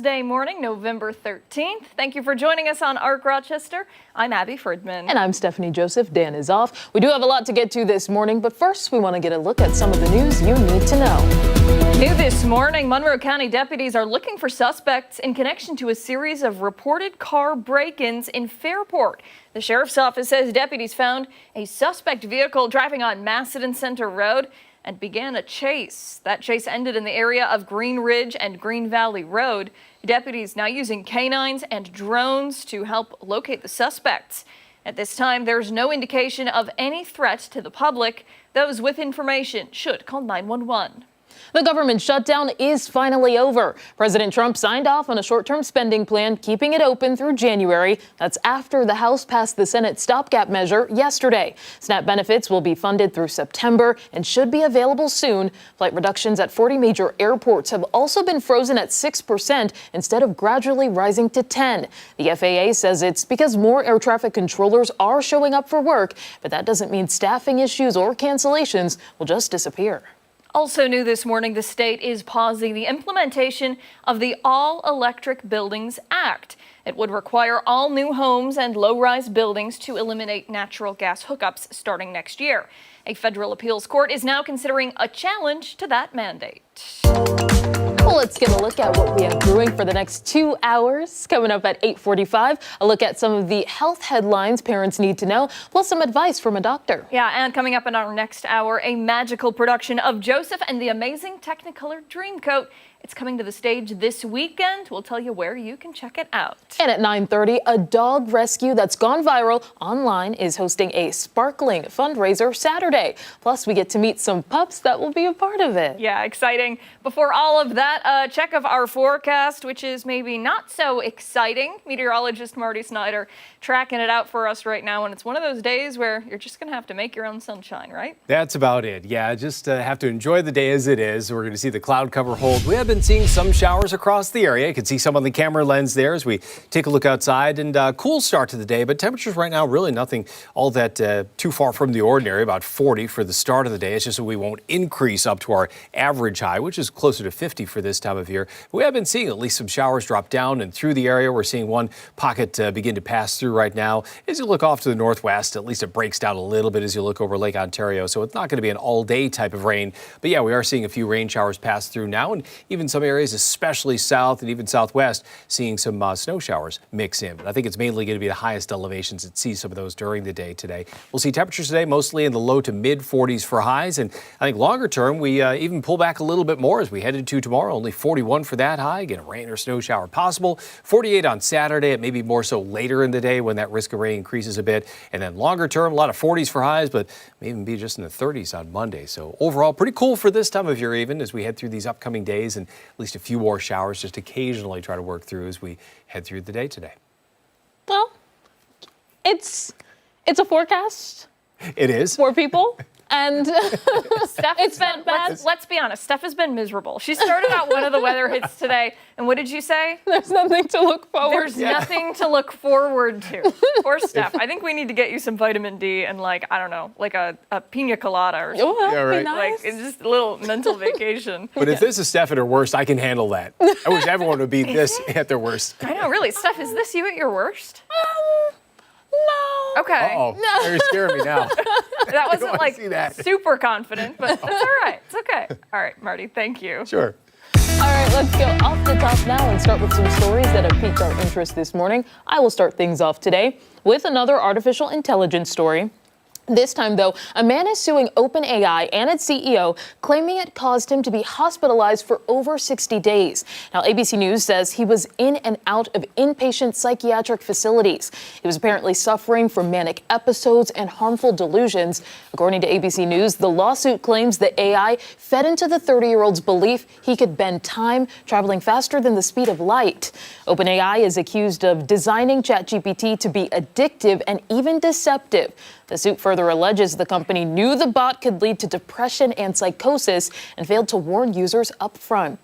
Wednesday morning, November 13th. Thank you for joining us on ARC Rochester. I'm Abby Fridman. And I'm Stephanie Joseph. Dan is off. We do have a lot to get to this morning, but first we want to get a look at some of the news you need to know. New this morning, Monroe County deputies are looking for suspects in connection to a series of reported car break-ins in Fairport. The sheriff's office says deputies found a suspect vehicle driving on Macedon Center Road and began a chase. That chase ended in the area of Green Ridge and Green Valley Road. Deputies now using canines and drones to help locate the suspects. At this time, there's no indication of any threat to the public. Those with information should call 911. The government shutdown is finally over. President Trump signed off on a short-term spending plan, keeping it open through January. That's after the House passed the Senate stopgap measure yesterday. SNAP benefits will be funded through September and should be available soon. Flight reductions at 40 major airports have also been frozen at 6% instead of gradually rising to 10%. The FAA says it's because more air traffic controllers are showing up for work, but that doesn't mean staffing issues or cancellations will just disappear. Also new this morning, the state is pausing the implementation of the All-Electric Buildings Act. It would require all new homes and low-rise buildings to eliminate natural gas hookups starting next year. A federal appeals court is now considering a challenge to that mandate. Well, let's get a look at what we have brewing for the next 2 hours. Coming up at 8:45, a look at some of the health headlines parents need to know, plus some advice from a doctor. Yeah, and coming up in our next hour, a magical production of Joseph and the Amazing Technicolor Dreamcoat. It's coming to the stage this weekend. We'll tell you where you can check it out. And at 9:30, a dog rescue that's gone viral online is hosting a sparkling fundraiser Saturday. Plus, we get to meet some pups that will be a part of it. Yeah, exciting. Before all of that, a check of our forecast, which is maybe not so exciting. Meteorologist Marty Snyder tracking it out for us right now. And it's one of those days where you're just going to have to make your own sunshine, right? That's about it. Yeah, just have to enjoy the day as it is. We're going to see the cloud cover hold. We have been seeing some showers across the area. You can see some on the camera lens there as we take a look outside, and cool start to the day, but temperatures right now really nothing all that too far from the ordinary, about 40 for the start of the day. It's just that we won't increase up to our average high, which is closer to 50 for this time of year. We have been seeing at least some showers drop down and through the area. We're seeing one pocket begin to pass through right now. As you look off to the northwest, at least it breaks down a little bit as you look over Lake Ontario, so it's not going to be an all-day type of rain. But yeah, we are seeing a few rain showers pass through now, and even some areas, especially south and even southwest, seeing some snow showers mix in. But I think it's mainly going to be the highest elevations that see some of those during the day today. We'll see temperatures today mostly in the low to mid 40s for highs, and I think longer term we even pull back a little bit more as we head into tomorrow. Only 41 for that high. Again, a rain or snow shower possible. 48 on Saturday. It may be more so later in the day when that risk of rain increases a bit. And then longer term, a lot of 40s for highs, but may even be just in the 30s on Monday. So overall, pretty cool for this time of year even as we head through these upcoming days, and at least a few more showers just occasionally try to work through as we head through the day today. Well, it's a forecast. It is. For people. And Steph, let's be honest, Steph has been miserable. She started out one of the weather hits today, and what did you say? There's nothing to look forward to. There's nothing to look forward to. Poor Steph. I think we need to get you some vitamin D and, like, I don't know, like a pina colada or something. Oh, that'd be right. nice. Like, it's just a little mental vacation. But if this is Steph at her worst, I can handle that. I wish everyone would be this at their worst. I know, really. Steph, is this you at your worst? No. Okay. Uh-oh, you're scaring me now. That wasn't like that. super confident, but that's all right. It's okay. All right, Marty, thank you. Sure. All right, let's go off the top now and start with some stories that have piqued our interest this morning. I will start things off today with another artificial intelligence story. This time, though, a man is suing OpenAI and its CEO, claiming it caused him to be hospitalized for over 60 days. Now, ABC News says he was in and out of inpatient psychiatric facilities. He was apparently suffering from manic episodes and harmful delusions. According to ABC News, the lawsuit claims that AI fed into the 30-year-old's belief he could bend time, traveling faster than the speed of light. OpenAI is accused of designing ChatGPT to be addictive and even deceptive. The suit further alleges the company knew the bot could lead to depression and psychosis and failed to warn users up front.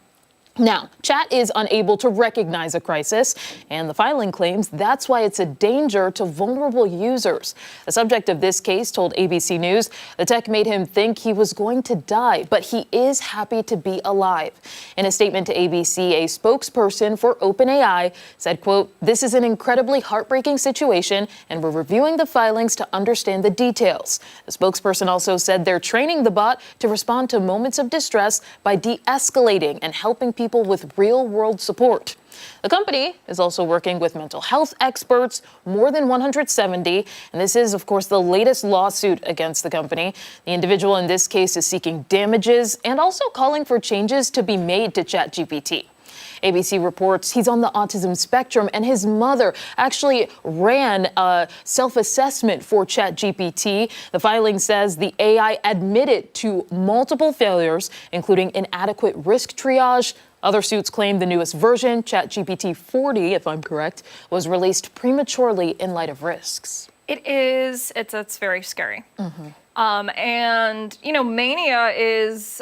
Now, chat is unable to recognize a crisis, and the filing claims that's why it's a danger to vulnerable users. The subject of this case told ABC News the tech made him think he was going to die, but he is happy to be alive. In a statement to ABC, a spokesperson for OpenAI said, quote, "This is an incredibly heartbreaking situation, and we're reviewing the filings to understand the details." The spokesperson also said they're training the bot to respond to moments of distress by de-escalating and helping people with real-world support. The company is also working with mental health experts, more than 170, and this is, of course, the latest lawsuit against the company. The individual in this case is seeking damages and also calling for changes to be made to ChatGPT. ABC reports he's on the autism spectrum, and his mother actually ran a self-assessment for ChatGPT. The filing says the AI admitted to multiple failures, including inadequate risk triage. Other suits claim the newest version, ChatGPT 40, if I'm correct, was released prematurely in light of risks. It's very scary. And, mania is,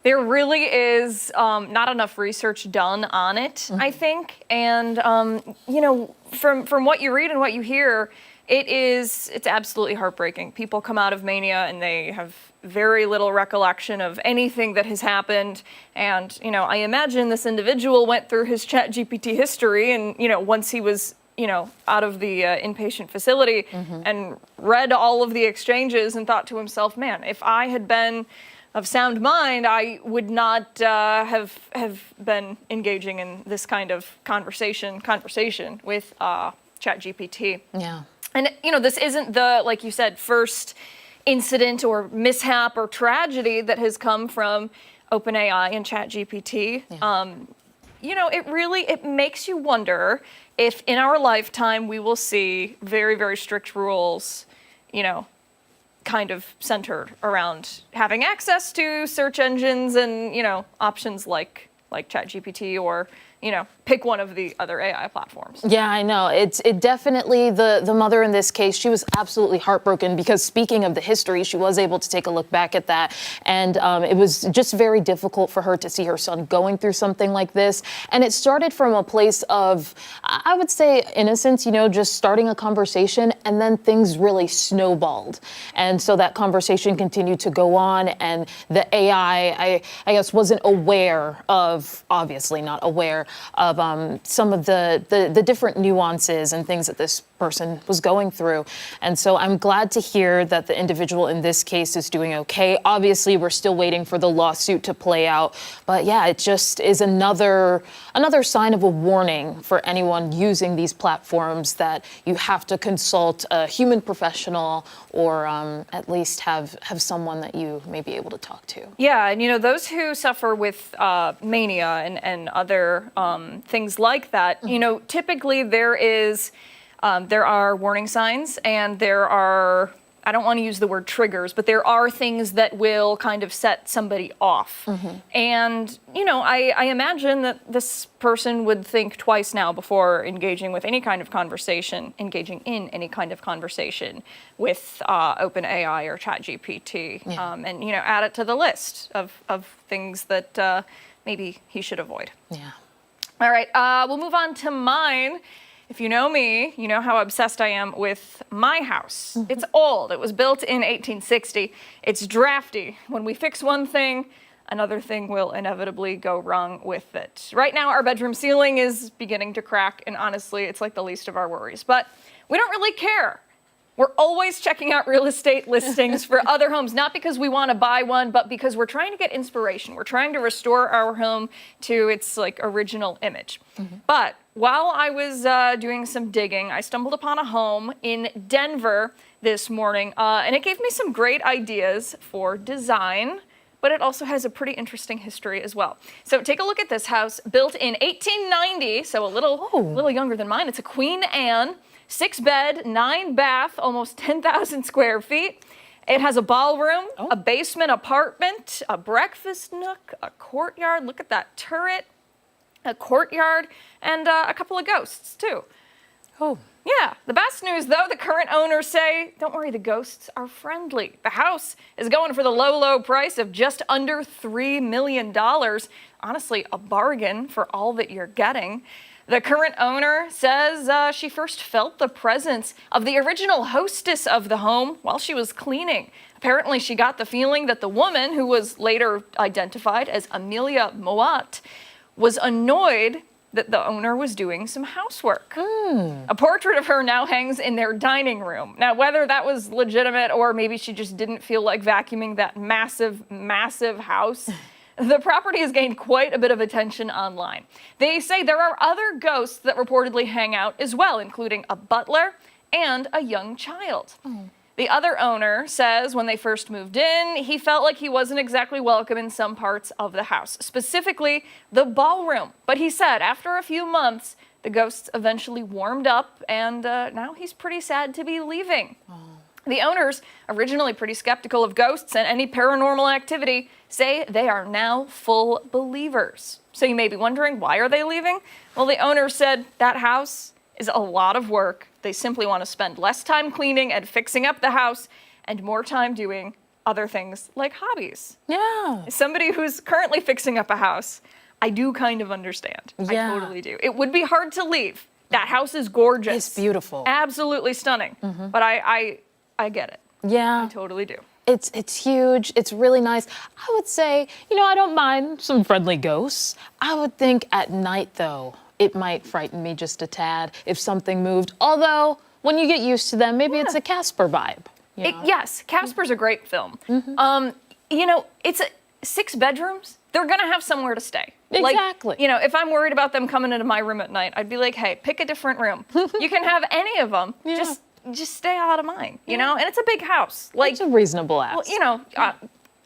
there really is not enough research done on it, I think. And, from what you read and what you hear, it's absolutely heartbreaking. People come out of mania and they have very little recollection of anything that has happened. And, I imagine this individual went through his ChatGPT history and, once he was, out of the inpatient facility and read all of the exchanges and thought to himself, man, if I had been of sound mind, I would not have been engaging in this kind of conversation with ChatGPT. Yeah. And, this isn't the, like you said, first incident or mishap or tragedy that has come from OpenAI and ChatGPT. Yeah. It makes you wonder if in our lifetime we will see very, very strict rules, kind of centered around having access to search engines and, options like ChatGPT or, pick one of the other AI platforms. Yeah, I know. It definitely, the mother in this case, she was absolutely heartbroken because speaking of the history, she was able to take a look back at that. And it was just very difficult for her to see her son going through something like this. And it started from a place of, I would say, innocence, just starting a conversation, and then things really snowballed. And so that conversation continued to go on, and the AI, I guess, wasn't aware of, obviously not aware of some of the different nuances and things that this person was going through. And so I'm glad to hear that the individual in this case is doing okay. Obviously, we're still waiting for the lawsuit to play out. But yeah, it just is another sign of a warning for anyone using these platforms that you have to consult a human professional or at least have someone that you may be able to talk to. Yeah, and those who suffer with mania and other things like that, typically there are warning signs and there are, I don't want to use the word triggers, but there are things that will kind of set somebody off. And, I imagine that this person would think twice now before engaging in any kind of conversation with OpenAI or ChatGPT, and, add it to the list of things that maybe he should avoid. Yeah. All right, we'll move on to mine. If you know me, you know how obsessed I am with my house. It's old. It was built in 1860. It's drafty. When we fix one thing, another thing will inevitably go wrong with it. Right now, our bedroom ceiling is beginning to crack, and honestly, it's like the least of our worries. But we don't really care. We're always checking out real estate listings for other homes, not because we want to buy one, but because we're trying to get inspiration. We're trying to restore our home to its original image. But while I was doing some digging, I stumbled upon a home in Denver this morning, and it gave me some great ideas for design, but it also has a pretty interesting history as well. So take a look at this house, built in 1890, so a little younger than mine. It's a Queen Anne, 6-bed, 9-bath, almost 10,000 square feet. It has a ballroom, a basement apartment, a breakfast nook, a courtyard. Look at that turret. A courtyard, and a couple of ghosts, too. Oh. Yeah, the best news though, the current owners say, don't worry, the ghosts are friendly. The house is going for the low price of just under $3 million. Honestly, a bargain for all that you're getting. The current owner says she first felt the presence of the original hostess of the home while she was cleaning. Apparently, she got the feeling that the woman, who was later identified as Amelia Moat, was annoyed that the owner was doing some housework. A portrait of her now hangs in their dining room. Now, whether that was legitimate or maybe she just didn't feel like vacuuming that massive house, the property has gained quite a bit of attention online. They say there are other ghosts that reportedly hang out as well, including a butler and a young child. The other owner says when they first moved in, he felt like he wasn't exactly welcome in some parts of the house, specifically the ballroom. But he said after a few months, the ghosts eventually warmed up, and now he's pretty sad to be leaving. The owners, originally pretty skeptical of ghosts and any paranormal activity, say they are now full believers. So you may be wondering, why are they leaving? Well, the owner said that house is a lot of work. They simply want to spend less time cleaning and fixing up the house and more time doing other things like hobbies. Yeah. As somebody who's currently fixing up a house, I do kind of understand. Yeah. I totally do. It would be hard to leave. That house is gorgeous. It's beautiful. Absolutely stunning. But I get it. Yeah. I totally do. It's huge. It's really nice. I would say, I don't mind some friendly ghosts. I would think at night, though, it might frighten me just a tad if something moved. Although, when you get used to them, maybe it's a Casper vibe. Yes, Casper's a great film. It's 6 bedrooms. They're going to have somewhere to stay. Exactly. Like, if I'm worried about them coming into my room at night, I'd be like, hey, pick a different room. You can have any of them. Yeah. Just stay out of mine, and it's a big house. Like, It's a reasonable ask. well,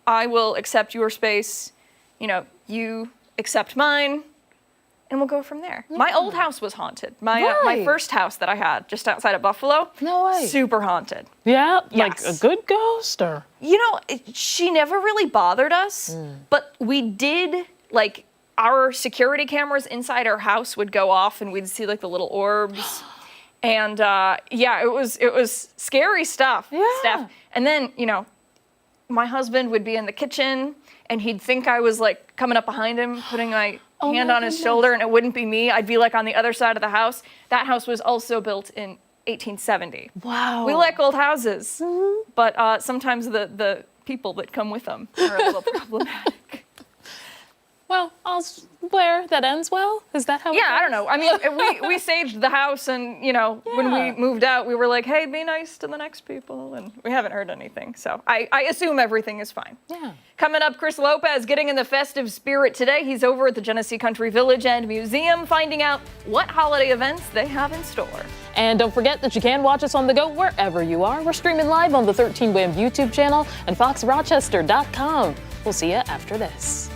I will accept your space, you accept mine, and we'll go from there. My old house was haunted. My Right. first house that I had just outside of Buffalo, No way. super haunted. Yeah, like a Yes. good ghost or? She never really bothered us, but we did, like, our security cameras inside our house would go off and we'd see like the little orbs. And it was scary stuff. Yeah. And then, my husband would be in the kitchen and he'd think I was like coming up behind him, putting my hand my on his goodness. shoulder, and it wouldn't be me. I'd be like on the other side of the house. That house was also built in 1870. Wow. We like old houses, but sometimes the people that come with them are a little problematic. Well, all's well that ends well? Is that how it Yeah, I goes? don't know. I mean, we saged the house, and when we Yeah. moved out, we were like, "Hey, be nice to the next people," and we haven't heard anything. So I assume everything is fine. Yeah. Coming up, Chris Lopez getting in the festive spirit today. He's over at the Genesee Country Village and Museum, finding out what holiday events they have in store. And don't forget that you can watch us on the go wherever you are. We're streaming live on the 13 WHAM YouTube channel and foxrochester.com. We'll see you after this.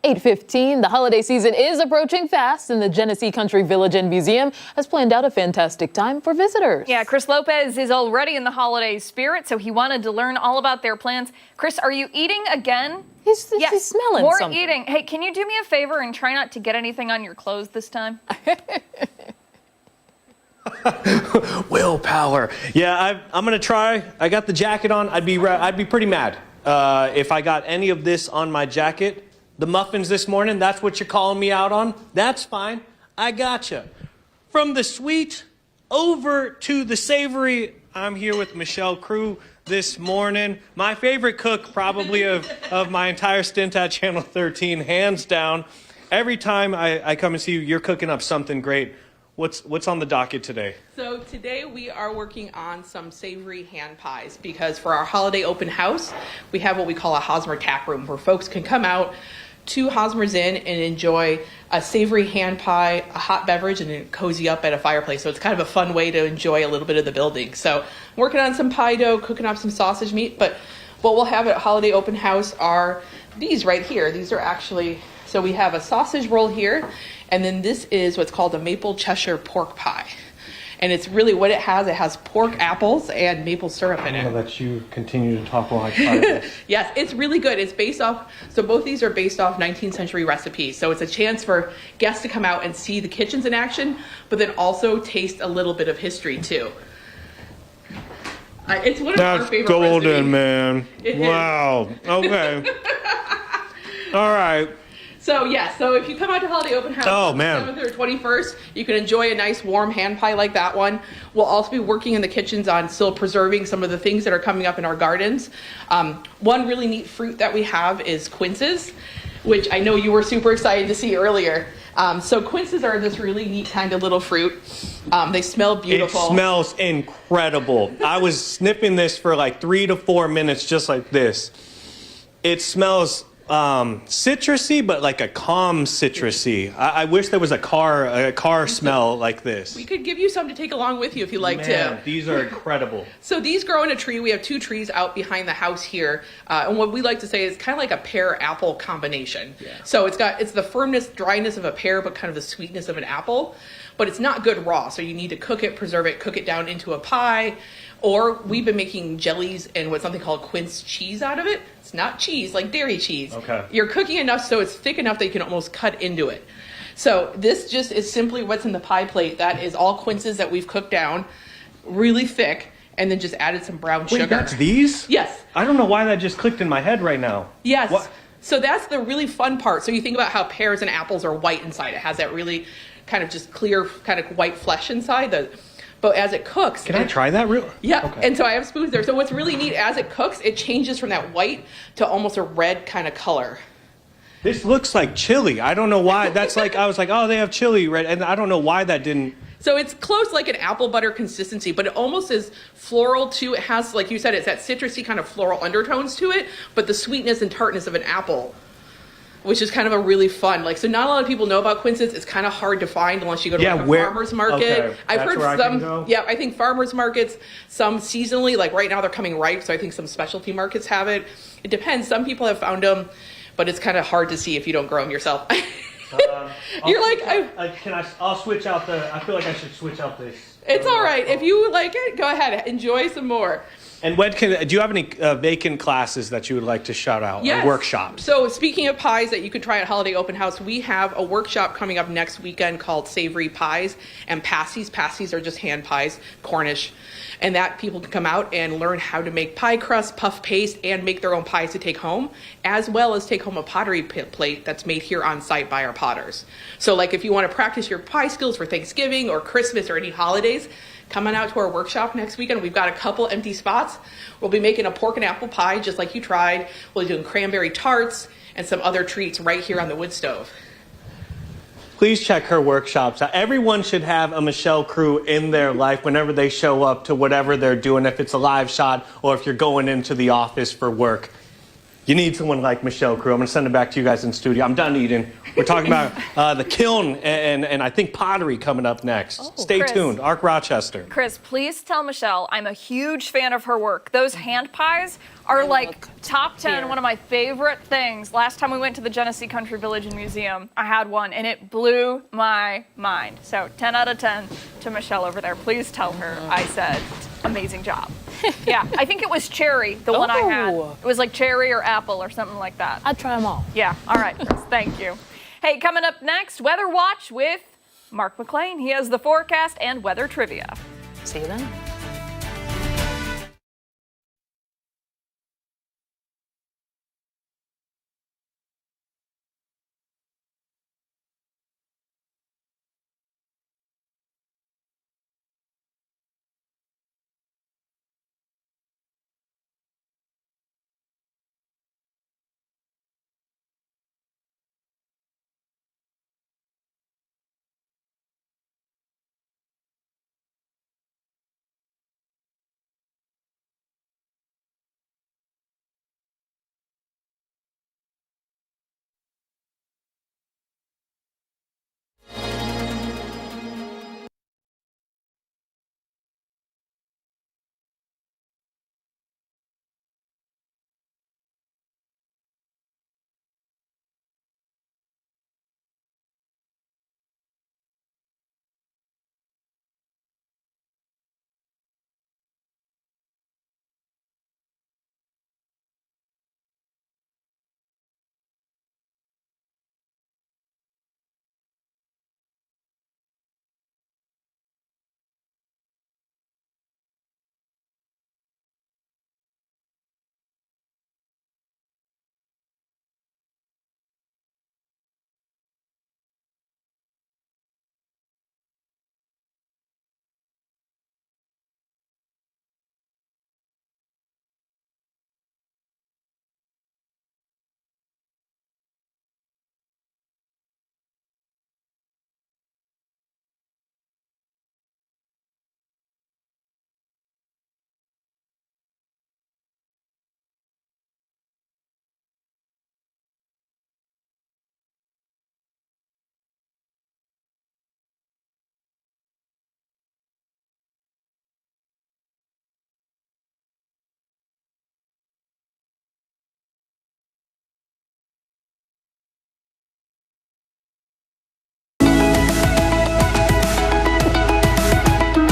8:15, the holiday season is approaching fast, and the Genesee Country Village and Museum has planned out a fantastic time for visitors. Yeah, Chris Lopez is already in the holiday spirit, so he wanted to learn all about their plans. Chris, are you eating again? He's smelling more something. eating. Hey, can you do me a favor and try not to get anything on your clothes this time? Willpower. Yeah, I'm gonna try. I got the jacket on. I'd be pretty mad if I got any of this on my jacket. The muffins this morning, that's what you're calling me out on? That's fine. I gotcha. From the sweet over to the savory, I'm here with Michelle Crew this morning. My favorite cook probably of my entire stint at Channel 13, hands down. Every time I come and see you, you're cooking up something great. What's on the docket today? So today we are working on some savory hand pies because for our holiday open house, we have what we call a Hosmer tap room where folks can come out to Hosmer's Inn and enjoy a savory hand pie, a hot beverage, and then cozy up at a fireplace. So it's kind of a fun way to enjoy a little bit of the building. So I'm working on some pie dough, cooking up some sausage meat, but what we'll have at holiday open house are these right here. These are actually, so we have a sausage roll here, and then this is what's called a maple Cheshire pork pie. And it's really what it has pork apples and maple syrup in it. I'm gonna let you continue to talk while I try this. Yes, it's really good. It's based off, so both these are based off 19th century recipes. So it's a chance for guests to come out and see the kitchens in action, but then also taste a little bit of history too. It's one of our favorite golden, recipes. man. It wow. Okay. All right. So yes, so if you come out to Holiday Open House on the 7th or 21st, you can enjoy a nice warm hand pie like that one. We'll also be working in the kitchens on still preserving some of the things that are coming up in our gardens. One really neat fruit that we have is quinces, which I know you were super excited to see earlier. So quinces are this really neat kind of little fruit. They smell beautiful. It smells incredible. I was sniffing this for like 3 to 4 minutes just like this. It smells citrusy, but like a calm citrusy. I wish there was a car smell like this. We could give you some to take along with you if you like to. These are incredible. So these grow in a tree. We have 2 trees out behind the house here. And what we like to say is kind of like a pear-apple combination. Yeah. So it's the firmness, dryness of a pear, but kind of the sweetness of an apple. But it's not good raw. So you need to cook it, preserve it, cook it down into a pie. Or we've been making jellies and what's something called quince cheese out of it. It's not cheese, like dairy cheese. Okay. You're cooking enough so it's thick enough that you can almost cut into it. So this just is simply what's in the pie plate. That is all quinces that we've cooked down, really thick, and then just added some brown sugar. Wait, that's these? Yes. I don't know why that just clicked in my head right now. Yes. What? So that's the really fun part. So you think about how pears and apples are white inside. It has that really kind of just clear, kind of white flesh inside. But as it cooks... Can I try that real? Yeah, okay. And so I have spoons there. So what's really neat, as it cooks, it changes from that white to almost a red kind of color. This looks like chili. I don't know why. That's like, I was like, oh, they have chili, right? And I don't know why that didn't... So it's close like an apple butter consistency, but it almost is floral too. It has, like you said, it's that citrusy kind of floral undertones to it, but the sweetness and tartness of an apple, which is kind of a really fun, so not a lot of people know about quinces. It's kind of hard to find unless you go to a farmer's market. Okay, I've heard some, yeah, I think farmer's markets, some seasonally, like right now they're coming ripe, so I think some specialty markets have it. It depends. Some people have found them, but it's kind of hard to see if you don't grow them yourself. I'll switch out I feel like I should switch out this. It's all right. If you like it, go ahead, enjoy some more. And do you have any vacant classes that you would like to shout out? Yes. Or workshops? So speaking of pies that you could try at Holiday Open House, we have a workshop coming up next weekend called Savory Pies and Passies. Passies are just hand pies, Cornish. And that people can come out and learn how to make pie crust, puff paste, and make their own pies to take home, as well as take home a pottery plate that's made here on site by our potters. So like if you want to practice your pie skills for Thanksgiving or Christmas or any holidays, come on out to our workshop next weekend. We've got a couple empty spots. We'll be making a pork and apple pie just like you tried. We'll be doing cranberry tarts and some other treats right here on the wood stove. Please check her workshops out. Everyone should have a Michelle Crew in their life whenever they show up to whatever they're doing, if it's a live shot or if you're going into the office for work. You need someone like Michelle Crew. I'm going to send it back to you guys in studio. I'm done eating. We're talking about the kiln and I think pottery coming up next. Stay Chris. tuned. Arc Rochester. Chris, please tell Michelle I'm a huge fan of her work. Those hand pies are like top 10, one of my favorite things. Last time we went to the Genesee Country Village Museum, I had one and it blew my mind. So 10 out of 10 to Michelle over there. Please tell her I said amazing job. Yeah, I think it was cherry, the one I had. It was like cherry or apple or something like that. I'd try them all. Yeah, all right, Chris, thank you. Hey, coming up next, Weather Watch with Mark McLean. He has the forecast and weather trivia. See you then.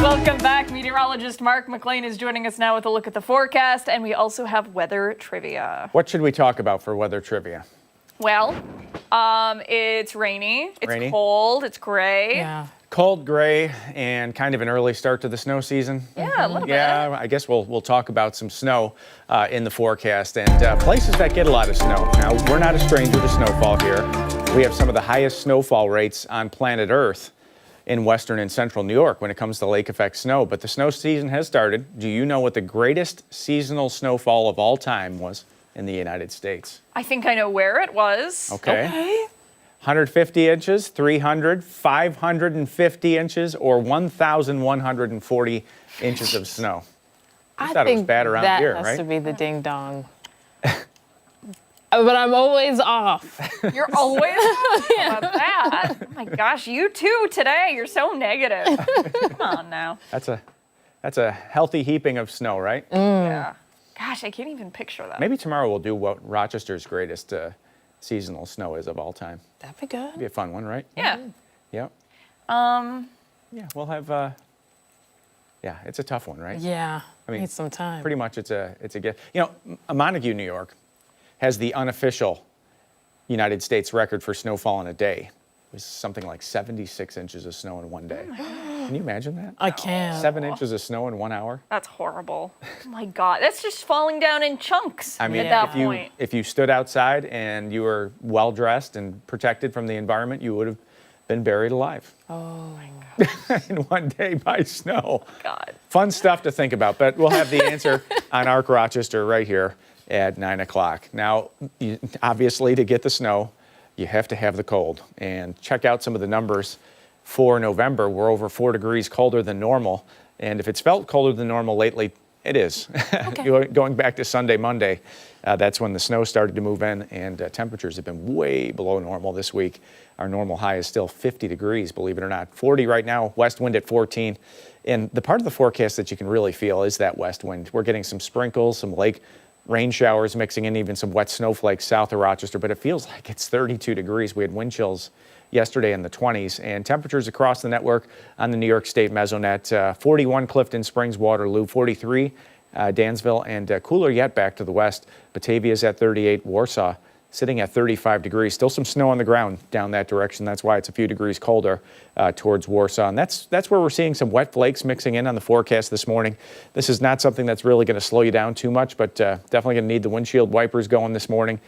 Welcome back. Meteorologist Mark McLean is joining us now with a look at the forecast, and we also have weather trivia. What should we talk about for weather trivia? Well, it's rainy, Rainy? cold, it's gray. Yeah. Cold, gray, and kind of an early start to the snow season. Yeah, a little bit. Yeah, I guess we'll talk about some snow in the forecast and places that get a lot of snow. Now, we're not a stranger to snowfall here. We have some of the highest snowfall rates on planet Earth in western and central New York when it comes to lake effect snow. But the snow season has started. Do you know what the greatest seasonal snowfall of all time was in the United States? I think I know where it was. Okay. 150 inches, 300, 550 inches, or 1,140 inches of snow. I thought it was think bad around that here, has right? to be the ding dong. But I'm always off. You're always about that. Oh my gosh, you too today. You're so negative. Come on now. That's a healthy heaping of snow, right? Yeah. Gosh, I can't even picture that. Maybe tomorrow we'll do what Rochester's greatest seasonal snow is of all time. That'd be good. Be a fun one, right? Yeah. Yep. Yeah, we'll have. Yeah, it's a tough one, right? Yeah. I mean, need some time. Pretty much, it's a gift. You know, Montague, New York, has the unofficial United States record for snowfall in a day. It was something like 76 inches of snow in one day. Can you imagine that? I can't. 7 inches of snow in 1 hour. That's horrible. Oh my God, that's just falling down in chunks I mean, at that if you point. if you stood outside and you were well dressed and protected from the environment, you would have been buried alive Oh my God. in one day by snow. God. Fun stuff to think about, but we'll have the answer on Arc Rochester right here at 9 o'clock. Now, obviously, to get the snow, you have to have the cold. And check out some of the numbers for November. We're over 4 degrees colder than normal. And if it's felt colder than normal lately, It is. Going back to Sunday, Monday, that's when the snow started to move in, and temperatures have been way below normal this week. Our normal high is still 50 degrees, believe it or not. 40 right now, west wind at 14. And the part of the forecast that you can really feel is that west wind. We're getting some sprinkles, some lake rain showers mixing in, even some wet snowflakes south of Rochester, but it feels like it's 32 degrees. We had wind chills yesterday in the 20s, and temperatures across the network on the New York State Mesonet, 41 Clifton Springs, Waterloo, 43 Dansville, and cooler yet back to the west. Batavia's at 38, Warsaw sitting at 35 degrees. Still some snow on the ground down that direction. That's why it's a few degrees colder towards Warsaw. And that's where we're seeing some wet flakes mixing in on the forecast this morning. This is not something that's really going to slow you down too much, but definitely going to need the windshield wipers going this morning.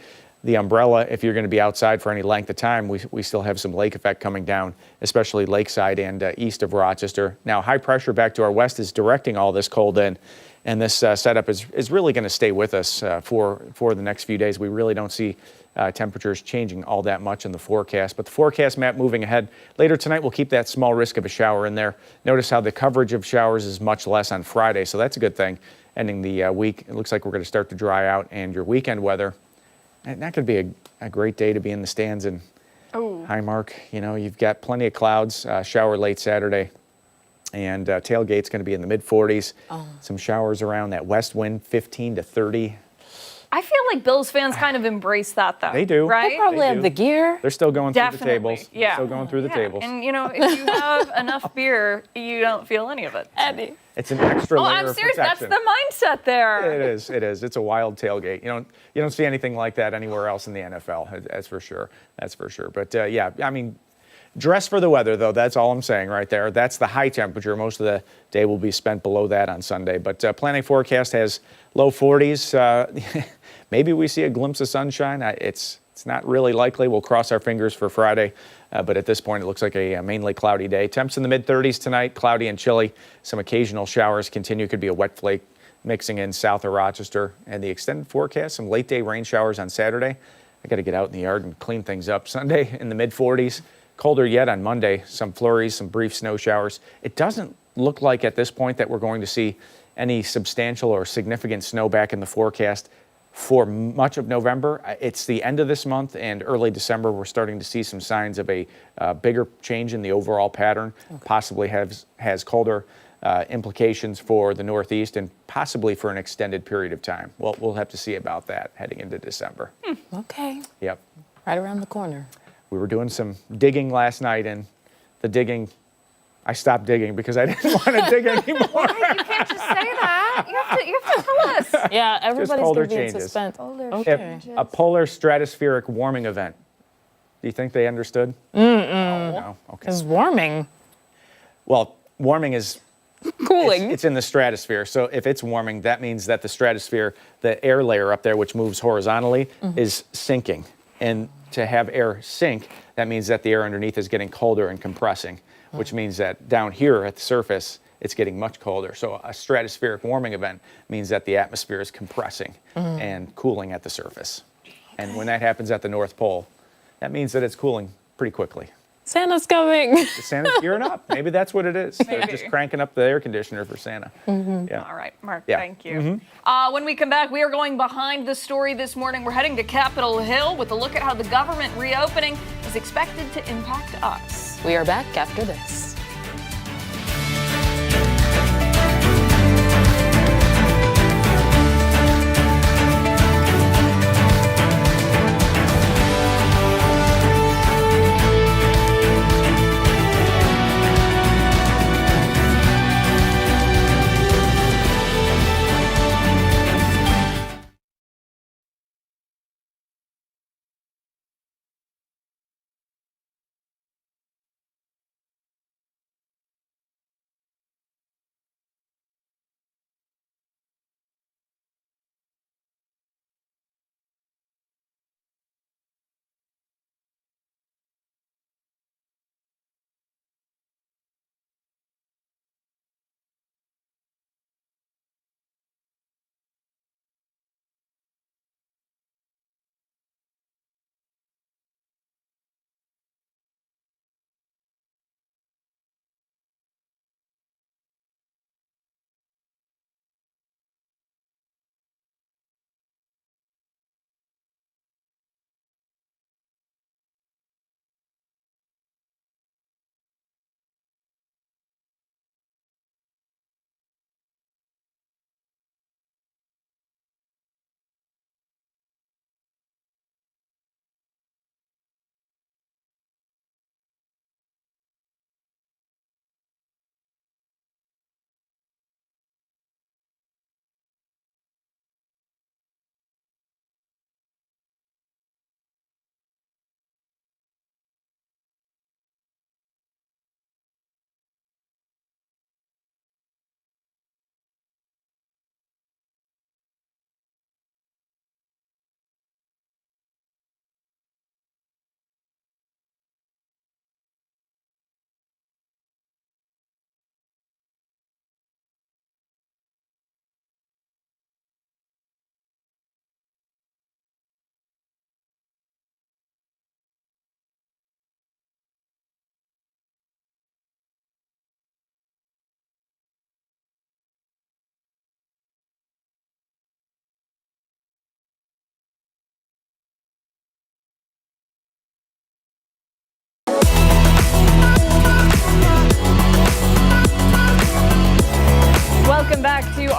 The umbrella, if you're going to be outside for any length of time, we still have some lake effect coming down, especially lakeside and east of Rochester. Now, high pressure back to our west is directing all this cold in, and this setup is really going to stay with us for the next few days. We really don't see temperatures changing all that much in the forecast, but the forecast map moving ahead later tonight will keep that small risk of a shower in there. Notice how the coverage of showers is much less on Friday, so that's a good thing. Ending the week, it looks like we're going to start to dry out, and your weekend weather, not going to be a great day to be in the stands in Highmark. You know, you've got plenty of clouds, shower late Saturday, and tailgate's going to be in the mid-40s. Some showers around, that west wind 15 to 30. I feel like Bills fans kind of embrace that, though. They do. Right? They probably have the gear. They're still going through the Definitely, tables. yeah. Still going through the tables. And, you know, if you have enough beer, you don't feel any of it. It's an extra layer I'm of serious. That's protection. the mindset there. It is. It is. It's a wild tailgate. You don't see anything like that anywhere else in the NFL. That's for sure. That's for sure. But yeah, I mean, dress for the weather, though. That's all I'm saying right there. That's the high temperature. Most of the day will be spent below that on Sunday. But planning forecast has low 40s. Maybe we see a glimpse of sunshine. It's not really likely. We'll cross our fingers for Friday. But at this point, it looks like a mainly cloudy day. Temps in the mid-30s tonight, cloudy and chilly. Some occasional showers continue. Could be a wet flake mixing in south of Rochester. And the extended forecast, some late-day rain showers on Saturday. I got to get out in the yard and clean things up. Sunday in the mid-40s. Colder yet on Monday. Some flurries, some brief snow showers. It doesn't look like at this point that we're going to see any substantial or significant snow back in the forecast for much of November. It's the end of this month and early December. We're starting to see some signs of a bigger change in the overall pattern, possibly has colder implications for the Northeast and possibly for an extended period of time. Well, we'll have to see about that heading into December. Okay. Yep. Right around the corner. We were doing some digging last night, and the digging, I stopped digging because I didn't want to dig anymore. You can't just say that. You have to tell us. Yeah, everybody's colder going to be in changes. suspense. Okay. A polar stratospheric warming event. Do you think they understood? No. Okay. It's warming. Well, warming is Cooling. It's in the stratosphere. So if it's warming, that means that the stratosphere, the air layer up there, which moves horizontally, is sinking. And to have air sink, that means that the air underneath is getting colder and compressing, which means that down here at the surface, it's getting much colder. So a stratospheric warming event means that the atmosphere is compressing and cooling at the surface. And when that happens at the North Pole, that means that it's cooling pretty quickly. Santa's coming. Santa's gearing up. Maybe that's what it is. They're just cranking up the air conditioner for Santa. Yeah. All right, Mark, Yeah. thank you. When we come back, we are going behind the story this morning. We're heading to Capitol Hill with a look at how the government reopening is expected to impact us. We are back after this.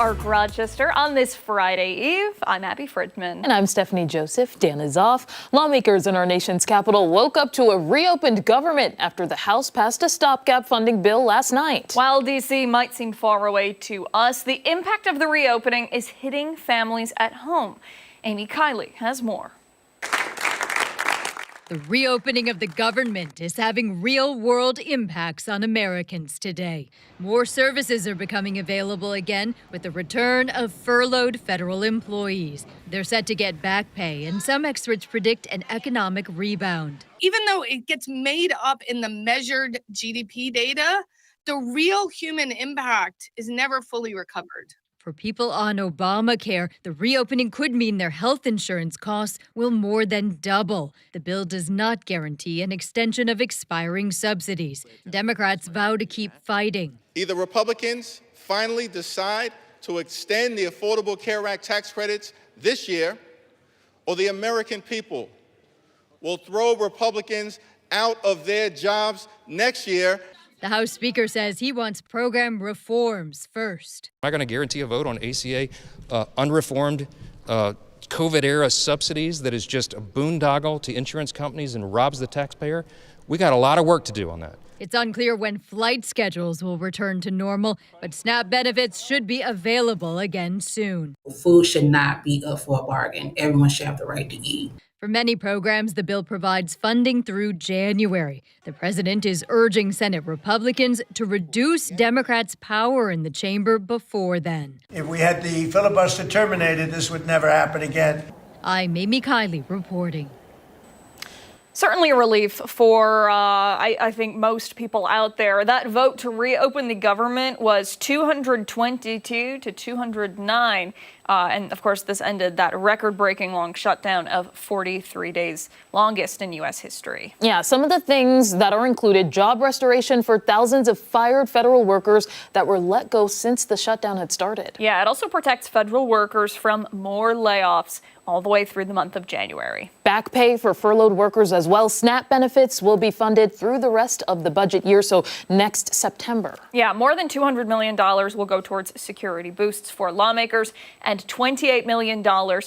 Park, Rochester on this Friday Eve. I'm Abby Fridman. And I'm Stephanie Joseph. Dan is off. Lawmakers in our nation's capital woke up to a reopened government after the House passed a stopgap funding bill last night. While D.C. might seem far away to us, the impact of the reopening is hitting families at home. Amy Kiley has more. The reopening of the government is having real-world impacts on Americans today. More services are becoming available again with the return of furloughed federal employees. They're set to get back pay, and some experts predict an economic rebound. Even though it gets made up in the measured GDP data, the real human impact is never fully recovered. For people on Obamacare, the reopening could mean their health insurance costs will more than double. The bill does not guarantee an extension of expiring subsidies. Democrats vow to keep fighting. Either Republicans finally decide to extend the Affordable Care Act tax credits this year, or the American people will throw Republicans out of their jobs next year. The House Speaker says he wants program reforms first. I'm not going to guarantee a vote on ACA unreformed COVID-era subsidies that is just a boondoggle to insurance companies and robs the taxpayer. We got a lot of work to do on that. It's unclear when flight schedules will return to normal, but SNAP benefits should be available again soon. Food should not be up for a bargain. Everyone should have the right to eat. For many programs, the bill provides funding through January. The president is urging Senate Republicans to reduce Democrats' power in the chamber before then. If we had the filibuster terminated, this would never happen again. I'm Amy Kiley reporting. Certainly a relief for, I think, most people out there. That vote to reopen the government was 222 to 209. And, of course, this ended that record-breaking long shutdown of 43 days, longest in U.S. history. Yeah, some of the things that are included: job restoration for thousands of fired federal workers that were let go since the shutdown had started. Yeah, it also protects federal workers from more layoffs all the way through the month of January. Back pay for furloughed workers as well. SNAP benefits will be funded through the rest of the budget year, so next September. Yeah, more than $200 million will go towards security boosts for lawmakers and $28 million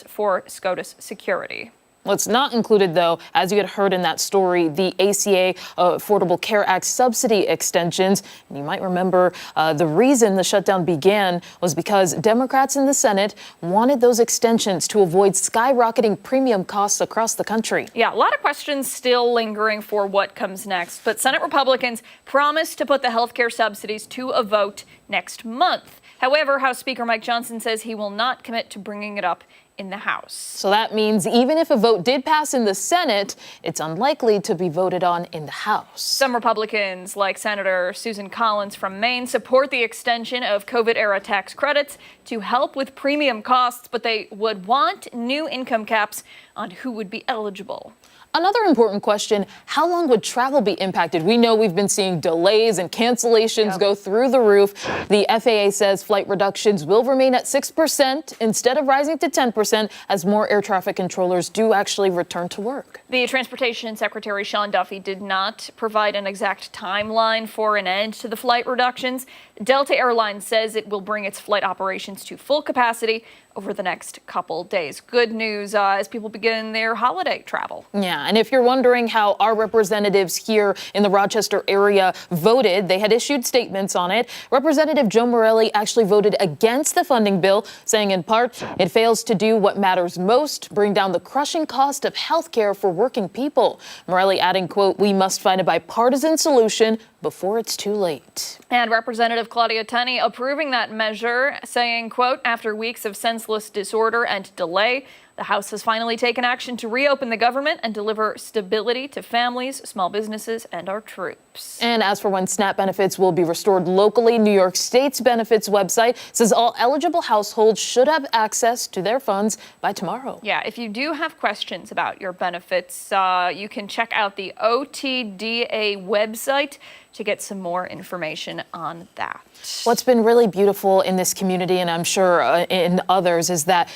for SCOTUS security. What's not included, though, as you had heard in that story, the ACA Affordable Care Act subsidy extensions. And you might remember the reason the shutdown began was because Democrats in the Senate wanted those extensions to avoid skyrocketing premium costs across the country. Yeah, a lot of questions still lingering for what comes next. But Senate Republicans promised to put the health care subsidies to a vote next month. However, House Speaker Mike Johnson says he will not commit to bringing it up in the House. So that means even if a vote did pass in the Senate, it's unlikely to be voted on in the House. Some Republicans, like Senator Susan Collins from Maine, support the extension of COVID-era tax credits to help with premium costs, but they would want new income caps on who would be eligible. Another important question: how long would travel be impacted? We know we've been seeing delays and cancellations go through the roof. The FAA says flight reductions will remain at 6% instead of rising to 10% as more air traffic controllers do actually return to work. The Transportation Secretary Sean Duffy did not provide an exact timeline for an end to the flight reductions. Delta Airlines says it will bring its flight operations to full capacity over the next couple days. Good news as people begin their holiday travel. Yeah, and if you're wondering how our representatives here in the Rochester area voted, they had issued statements on it. Representative Joe Morelli actually voted against the funding bill, saying in part it fails to do what matters most: bring down the crushing cost of health care for working people. Morelli adding, quote, "We must find a bipartisan solution before it's too late." And Representative Claudia Tenney approving that measure, saying, quote, "After weeks of senseless disorder and delay, the House has finally taken action to reopen the government and deliver stability to families, small businesses, and our troops." And as for when SNAP benefits will be restored locally, New York State's benefits website says all eligible households should have access to their funds by tomorrow. Yeah, if you do have questions about your benefits, you can check out the OTDA website to get some more information on that. What's been really beautiful in this community, and I'm sure in others, is that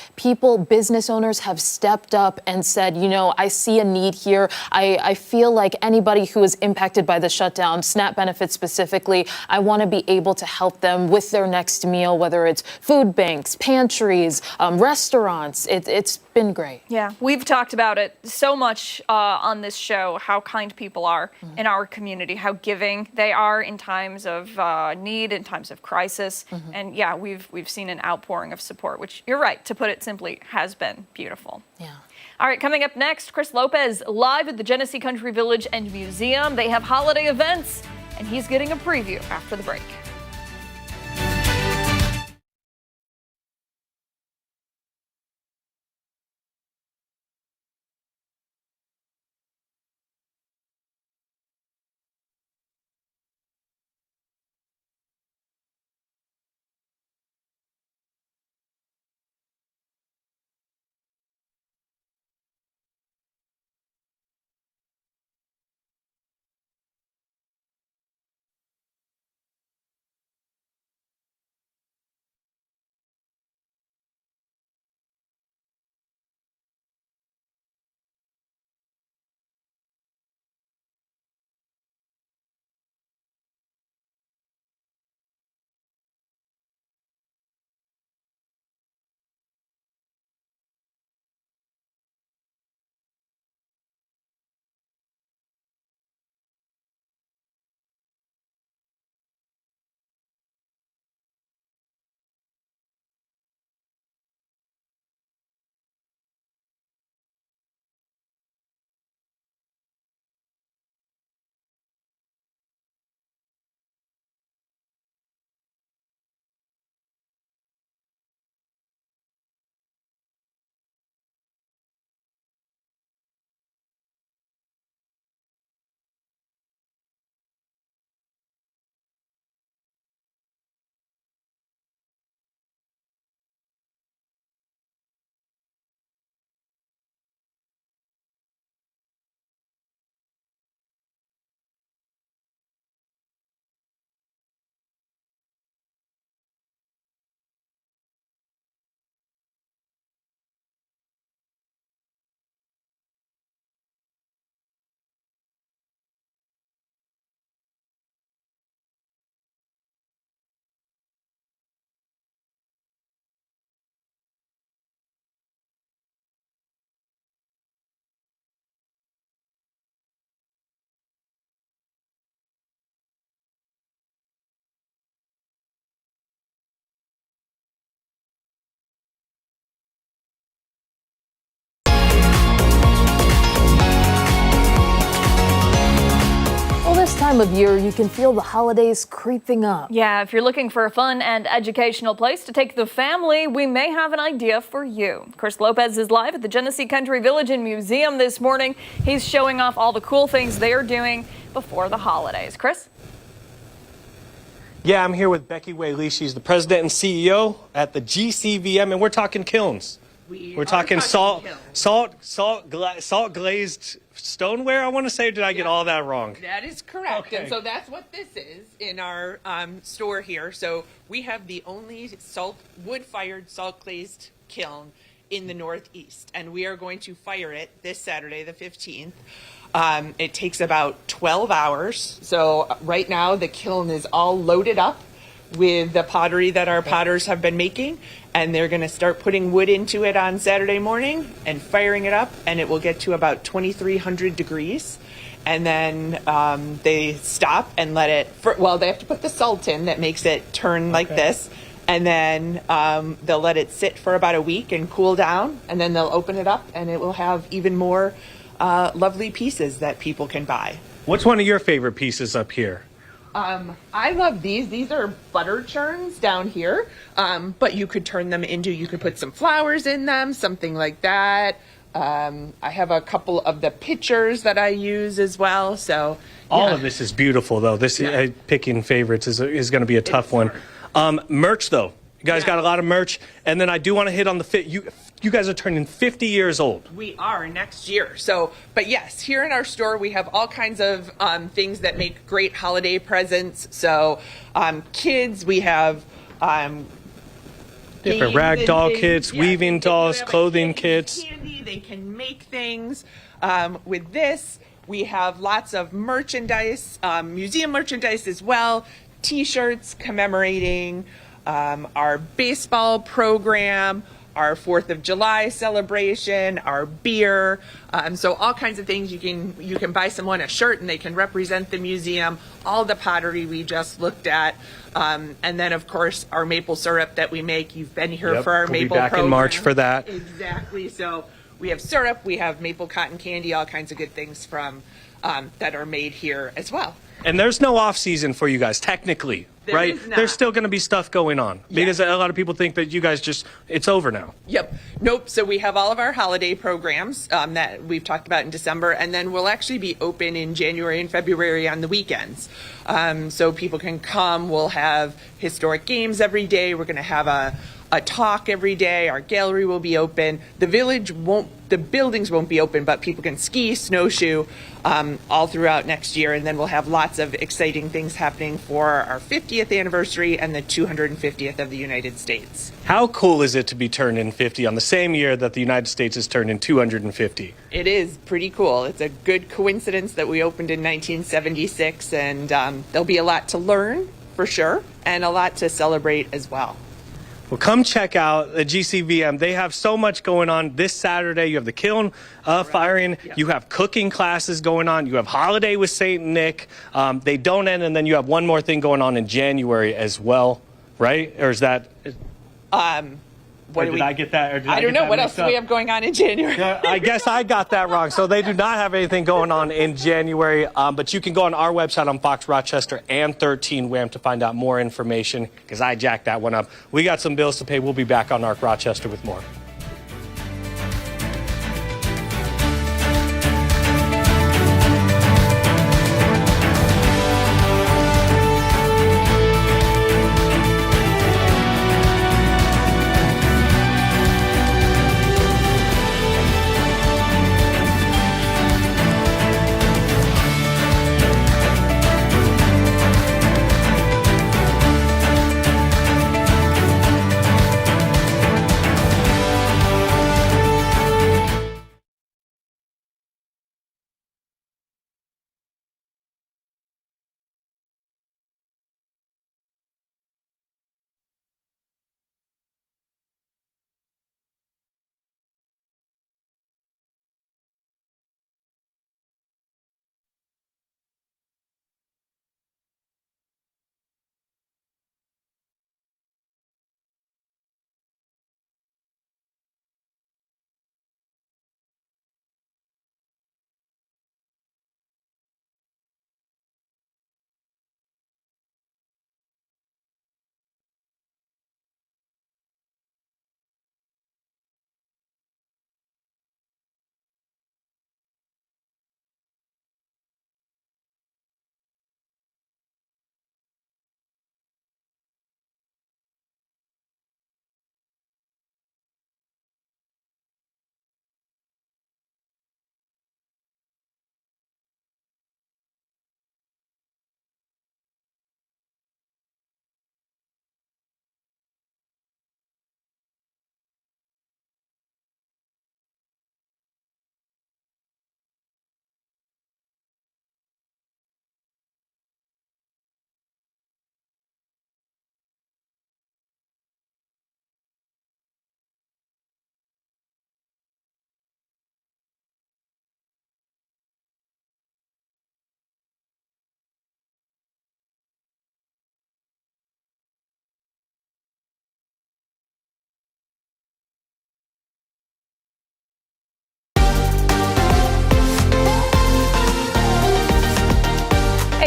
business owners have stepped up and said, you know, I see a need here. I feel like anybody who is impacted by the shutdown, SNAP benefits specifically, I want to be able to help them with their next meal, whether it's food banks, pantries, restaurants. It's been great. Yeah, we've talked about it so much on this show, how kind people are in our community, how giving they are in times of need, in times of crisis. And yeah, we've seen an outpouring of support, which, you're right, to put it simply, has been beautiful. Yeah. All right, coming up next, Chris Lopez live at the Genesee Country Village and Museum. They have holiday events, and he's getting a preview after the break. This time of year, you can feel the holidays creeping up. Yeah, if you're looking for a fun and educational place to take the family, we may have an idea for you. Chris Lopez is live at the Genesee Country Village and Museum this morning. He's showing off all the cool things they are doing before the holidays. Chris? Yeah, I'm here with Becky Whaley. She's the president and CEO at the GCVM, and we're talking kilns. We're talking salt glazed stoneware, I want to say. Or did I get all that wrong? That is correct. Okay. And so that's what this is in our store here. So we have the only wood-fired salt glazed kiln in the Northeast, and we are going to fire it this Saturday, the 15th. It takes about 12 hours. So right now the kiln is all loaded up with the pottery that our potters have been making, and they're going to start putting wood into it on Saturday morning and firing it up, and it will get to about 2,300 degrees. And then they stop and let it, they have to put the salt in that makes it turn like this, and then they'll let it sit for about a week and cool down, and then they'll open it up, and it will have even more lovely pieces that people can buy. What's one of your favorite pieces up here? I love these. These are butter churns down here, but you could turn them into, you could put some flowers in them, something like that. I have a couple of the pictures that I use as well. So all of this is beautiful, though. This picking favorites is going to be a tough one. Merch, though. You guys got a lot of merch, and then I do want to hit on the fit. you guys are turning 50 years old. We are next year. So, but yes, here in our store, we have all kinds of things that make great holiday presents. So, kids, we have Different rag doll kits, weaving dolls, clothing kits. Candy, they can make things. With this, we have lots of merchandise, museum merchandise as well, T-shirts commemorating our baseball program, our 4th of July celebration, our beer. So all kinds of things. You can buy someone a shirt and they can represent the museum, all the pottery we just looked at. And then, of course, our maple syrup that we make. You've been here for our we'll maple be back program. in March for that. Exactly. So we have syrup, we have maple cotton candy, all kinds of good things from that are made here as well. And there's no off season for you guys, technically, There right? is not. There's still going to be stuff going on because a lot of people think that you guys it's over now. Yep. Nope. So we have all of our holiday programs that we've talked about in December, and then we'll actually be open in January and February on the weekends. So people can come. We'll have historic games every day. We're going to have a talk every day. Our gallery will be open. The buildings won't be open, but people can ski, snowshoe, all throughout next year. And then we'll have lots of exciting things happening for our 50th anniversary and the 250th of the United States. How cool is it to be turned in 50 on the same year that the United States is turned in 250? It is pretty cool. It's a good coincidence that we opened in 1976, and there'll be a lot to learn for sure, and a lot to celebrate as well. Well, come check out the GCVM. They have so much going on. This Saturday, you have the kiln firing. Yep. You have cooking classes going on. You have Holiday with St. Nick. They don't end, and then you have one more thing going on in January as well, right? Or is that... did I get that? Or did I don't get know. that What mixed else do we up? have going on in January? I guess I got that wrong. So they do not have anything going on in January. But you can go on our website on Fox Rochester and 13 WHAM to find out more information, because I jacked that one up. We got some bills to pay. We'll be back on ARC Rochester with more.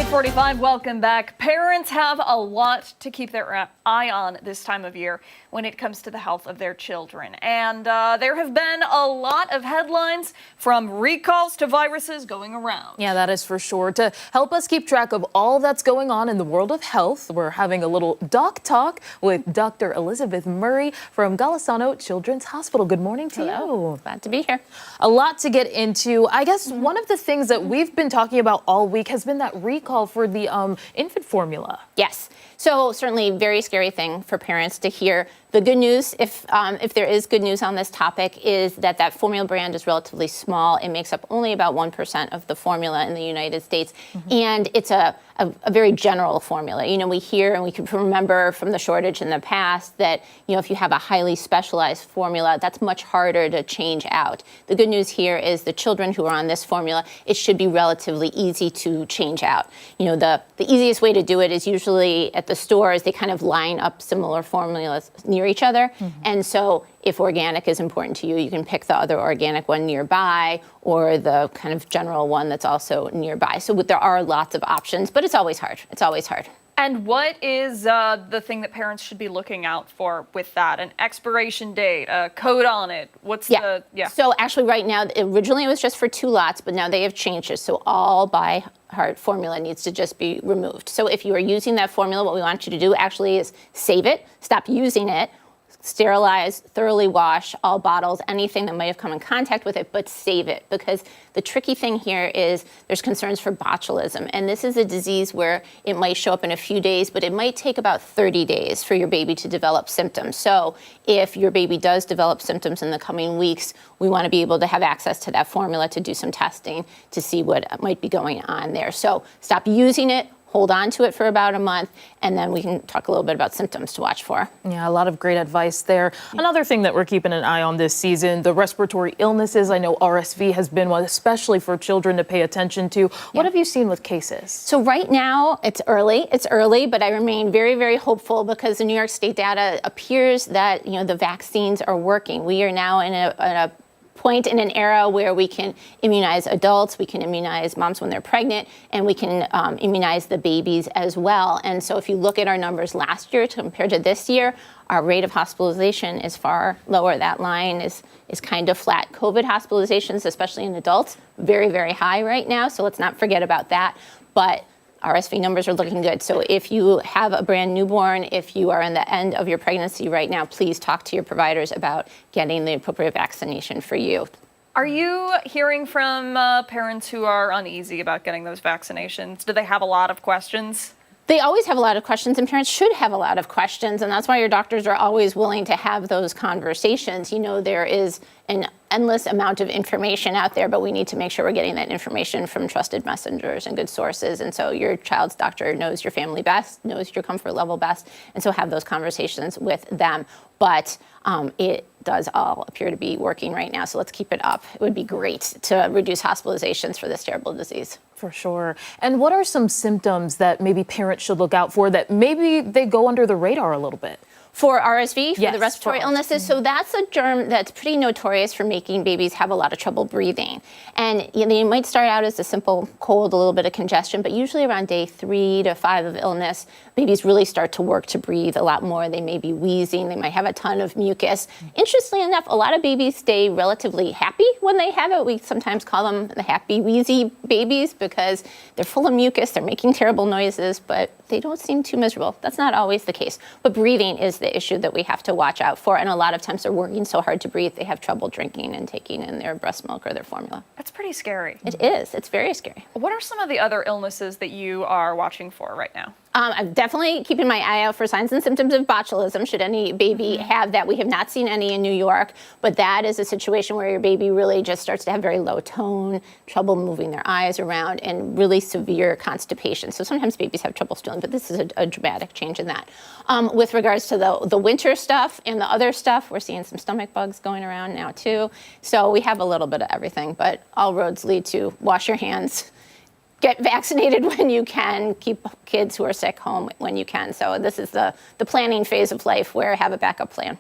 8:45, welcome back. Parents have a lot to keep their eye on this time of year when it comes to the health of their children. And there have been a lot of headlines from recalls to viruses going around. Yeah, that is for sure. To help us keep track of all that's going on in the world of health, we're having a little doc talk with Dr. Elizabeth Murray from Golisano Children's Hospital. Good morning to you. Glad to be here. A lot to get into. I guess one of the things that we've been talking about all week has been that recall for the infant formula. Yes. So certainly very scary thing for parents to hear. The good news, if there is good news on this topic, is that that formula brand is relatively small. It makes up only about 1% of the formula in the United States. And it's a very general formula. You know, we hear and we can remember from the shortage in the past that, you know, if you have a highly specialized formula, that's much harder to change out. The good news here is the children who are on this formula, it should be relatively easy to change out. You know, the easiest way to do it is usually at the stores, they kind of line up similar formulas near each other. And so if organic is important to you, you can pick the other organic one nearby or the kind of general one that's also nearby. So there are lots of options, but it's always hard. It's always hard. And what is the thing that parents should be looking out for with that? An expiration date, a code on it? What's the... Yeah. So actually right now, originally it was just for 2 lots, but now they have changed it. So all by heart formula needs to just be removed. So if you are using that formula, what we want you to do actually is save it, stop using it, sterilize, thoroughly wash all bottles, anything that might have come in contact with it, but save it. Because the tricky thing here is there's concerns for botulism. And this is a disease where it might show up in a few days, but it might take about 30 days for your baby to develop symptoms. So if your baby does develop symptoms in the coming weeks, we want to be able to have access to that formula to do some testing to see what might be going on there. So stop using it. Hold on to it for about a month, and then we can talk a little bit about symptoms to watch for. Yeah, a lot of great advice there. Another thing that we're keeping an eye on this season, the respiratory illnesses. I know RSV has been one, especially for children to pay attention to. What have you seen with cases? So right now, it's early, but I remain very, very hopeful because the New York State data appears that, you know, the vaccines are working. We are now in a point in an era where we can immunize adults, we can immunize moms when they're pregnant, and we can immunize the babies as well. And so if you look at our numbers last year compared to this year, our rate of hospitalization is far lower. That line is kind of flat. COVID hospitalizations, especially in adults, very, very high right now. So let's not forget about that. But RSV numbers are looking good. So if you have a brand newborn, if you are in the end of your pregnancy right now, please talk to your providers about getting the appropriate vaccination for you. Are you hearing from parents who are uneasy about getting those vaccinations? Do they have a lot of questions? They always have a lot of questions, and parents should have a lot of questions, and that's why your doctors are always willing to have those conversations. You know, there is an endless amount of information out there, but we need to make sure we're getting that information from trusted messengers and good sources. And so your child's doctor knows your family best, knows your comfort level best, and so have those conversations with them. But it does all appear to be working right now, so let's keep it up. It would be great to reduce hospitalizations for this terrible disease. For sure. And what are some symptoms that maybe parents should look out for that maybe they go under the radar a little bit? For RSV, for yes, the respiratory illnesses, so that's a germ that's pretty notorious for making babies have a lot of trouble breathing. And you know, you might start out as a simple cold, a little bit of congestion, but usually around day 3 to 5 of illness, babies really start to work to breathe a lot more. They may be wheezing, they might have a ton of mucus. Interestingly enough, a lot of babies stay relatively happy when they have it. We sometimes call them the happy, wheezy babies because they're full of mucus, they're making terrible noises, but they don't seem too miserable. That's not always the case. But breathing is the issue that we have to watch out for. And a lot of times they're working so hard to breathe, they have trouble drinking and taking in their breast milk or their formula. That's pretty scary. It is. It's very scary. What are some of the other illnesses that you are watching for right now? I'm definitely keeping my eye out for signs and symptoms of botulism. Should any baby have that? We have not seen any in New York, but that is a situation where your baby really just starts to have very low tone, trouble moving their eyes around, and really severe constipation. So sometimes babies have trouble stooling, but this is a dramatic change in that. With regards to the winter stuff and the other stuff, we're seeing some stomach bugs going around now too. So we have a little bit of everything, but all roads lead to wash your hands. Get vaccinated when you can, keep kids who are sick home when you can. So this is the planning phase of life where have a backup plan.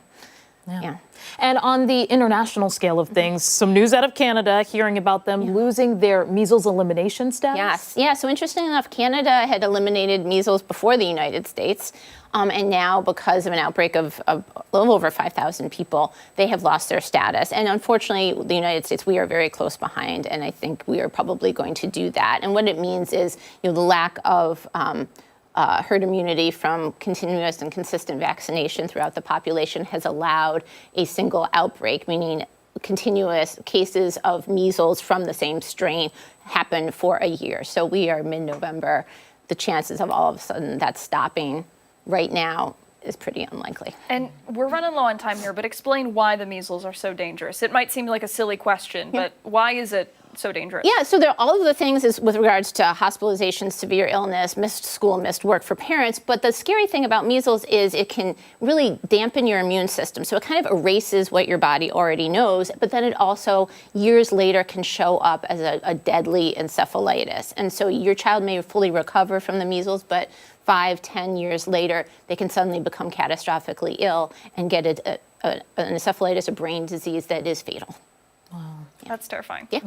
Yeah. And on the international scale of things, some news out of Canada, hearing about them losing their measles elimination status. Yes. Yeah. So interestingly enough, Canada had eliminated measles before the United States. And now, because of an outbreak of a little over 5,000 people, they have lost their status. And unfortunately, the United States, we are very close behind. And I think we are probably going to do that. And what it means is, the lack of herd immunity from continuous and consistent vaccination throughout the population has allowed a single outbreak, meaning continuous cases of measles from the same strain happen for a year. So we are mid-November. The chances of all of a sudden that stopping right now is pretty unlikely. And we're running low on time here, but explain why the measles are so dangerous. It might seem like a silly question, but why is it so dangerous? Yeah, so there are all of the things is with regards to hospitalization, severe illness, missed school, missed work for parents. But the scary thing about measles is it can really dampen your immune system. So it kind of erases what your body already knows, but then it also years later can show up as a deadly encephalitis. And so your child may fully recover from the measles, but 5-10 years later, they can suddenly become catastrophically ill and get an encephalitis, a brain disease that is fatal. Wow. That's terrifying. Yeah.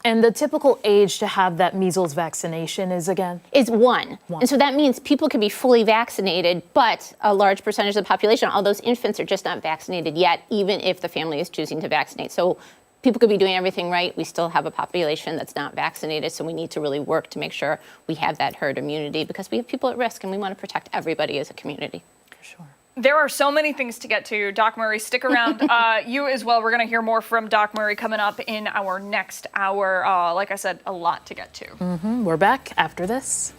And the typical age to have that measles vaccination is again? Is one. And so that means people can be fully vaccinated, but a large percentage of the population, all those infants are just not vaccinated yet, even if the family is choosing to vaccinate. So people could be doing everything right. We still have a population that's not vaccinated, so we need to really work to make sure we have that herd immunity because we have people at risk and we want to protect everybody as a community. For sure. There are so many things to get to. Doc Murray, stick around. You as well. We're going to hear more from Doc Murray coming up in our next hour. Like I said, a lot to get to. We're back after this.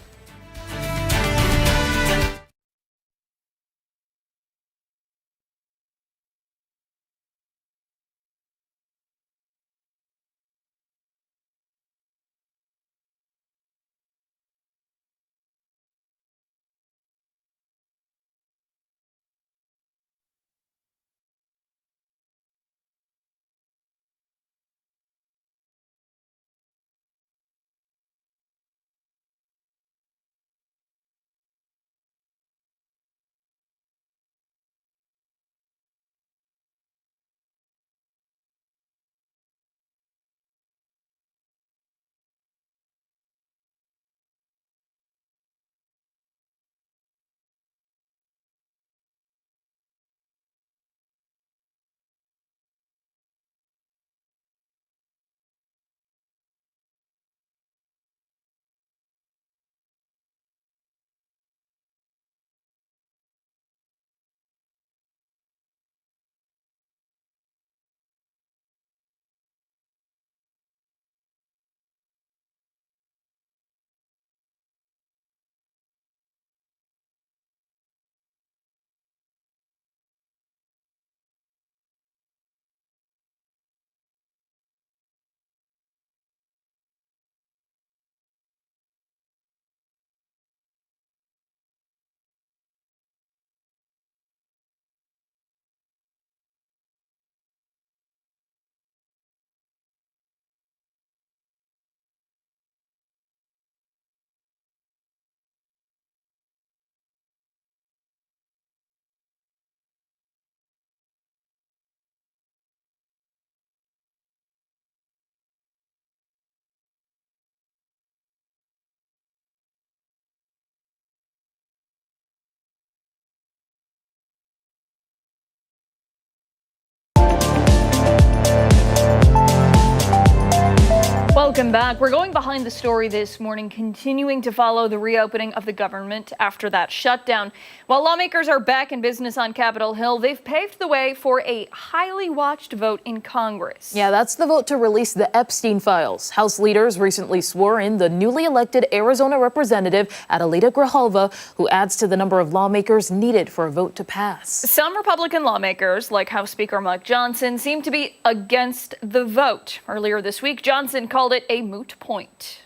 Welcome back. We're going behind the story this morning, continuing to follow the reopening of the government after that shutdown. While lawmakers are back in business on Capitol Hill, they've paved the way for a highly watched vote in Congress. Yeah, that's the vote to release the Epstein files. House leaders recently swore in the newly elected Arizona representative, Adelita Grijalva, who adds to the number of lawmakers needed for a vote to pass. Some Republican lawmakers, like House Speaker Mike Johnson, seem to be against the vote. Earlier this week, Johnson called it a moot point.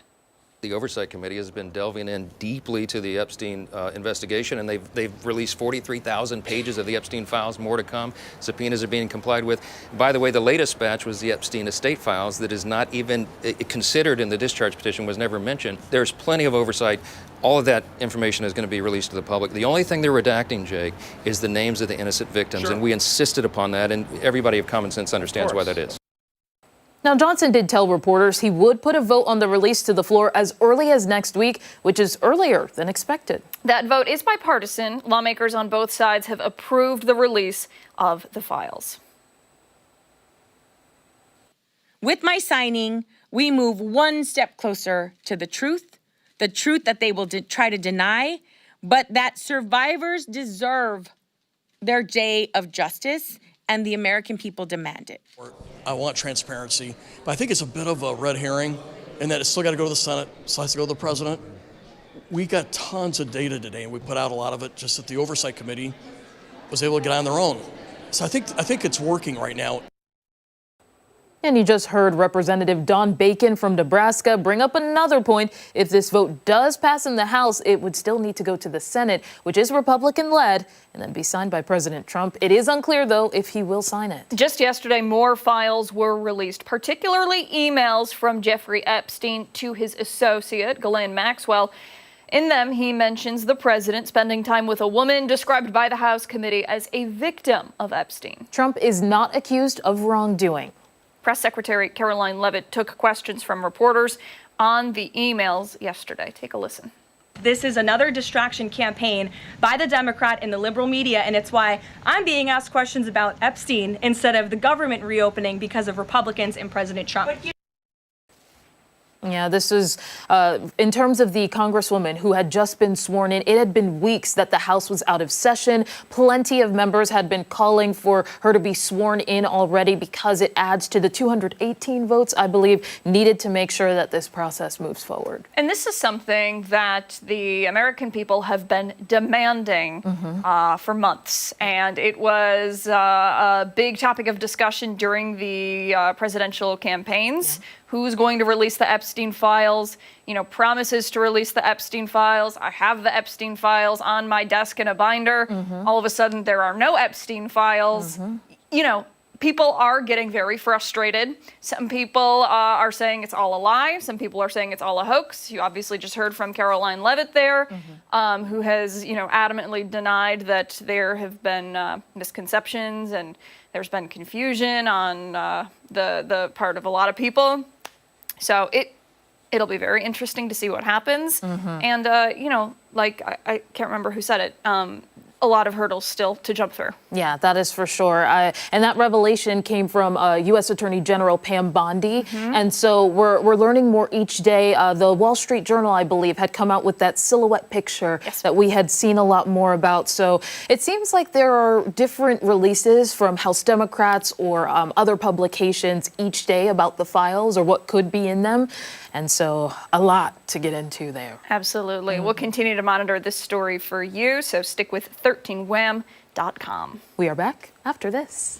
The Oversight Committee has been delving in deeply to the Epstein investigation, and they've released 43,000 pages of the Epstein files, more to come. Subpoenas are being complied with. By the way, the latest batch was the Epstein estate files that is not even considered in the discharge petition, was never mentioned. There's plenty of oversight. All of that information is going to be released to the public. The only thing they're redacting, Jake, is the names of the innocent victims, and we insisted upon that, and everybody of common sense understands why that is. Now, Johnson did tell reporters he would put a vote on the release to the floor as early as next week, which is earlier than expected. That vote is bipartisan. Lawmakers on both sides have approved the release of the files. With my signing, we move one step closer to the truth that they will try to deny, but that survivors deserve their day of justice, and the American people demand it. I want transparency, but I think it's a bit of a red herring in that it's still got to go to the Senate, still has to go to the president. We got tons of data today, and we put out a lot of it just that the Oversight Committee was able to get on their own. So I think it's working right now. And you just heard Representative Don Bacon from Nebraska bring up another point. If this vote does pass in the House, it would still need to go to the Senate, which is Republican-led, and then be signed by President Trump. It is unclear, though, if he will sign it. Just yesterday, more files were released, particularly emails from Jeffrey Epstein to his associate, Ghislaine Maxwell. In them, he mentions the president spending time with a woman described by the House committee as a victim of Epstein. Trump is not accused of wrongdoing. Press Secretary Caroline Leavitt took questions from reporters on the emails yesterday. Take a listen. This is another distraction campaign by the Democrat and the liberal media, and it's why I'm being asked questions about Epstein instead of the government reopening because of Republicans and President Trump. Yeah, this is in terms of the Congresswoman who had just been sworn in. It had been weeks that the House was out of session. Plenty of members had been calling for her to be sworn in already because it adds to the 218 votes, I believe, needed to make sure that this process moves forward. And this is something that the American people have been demanding for months. And it was a big topic of discussion during the presidential campaigns. Yeah. Who's going to release the Epstein files? You know, promises to release the Epstein files. I have the Epstein files on my desk in a binder. All of a sudden, there are no Epstein files. You know, people are getting very frustrated. Some people are saying it's all a lie. Some people are saying it's all a hoax. You obviously just heard from Caroline Leavitt there, who has, adamantly denied that there have been misconceptions and there's been confusion on the part of a lot of people. So it'll be very interesting to see what happens. And, I can't remember who said it. A lot of hurdles still to jump through. Yeah, that is for sure. And that revelation came from U.S. Attorney General Pam Bondi. And so we're learning more each day. The Wall Street Journal, I believe, had come out with that silhouette picture that we had seen a lot more about. So it seems like there are different releases from House Democrats or other publications each day about the files or what could be in them. And so a lot to get into there. Absolutely. We'll continue to monitor this story for you, so stick with 13wham.com. We are back after this.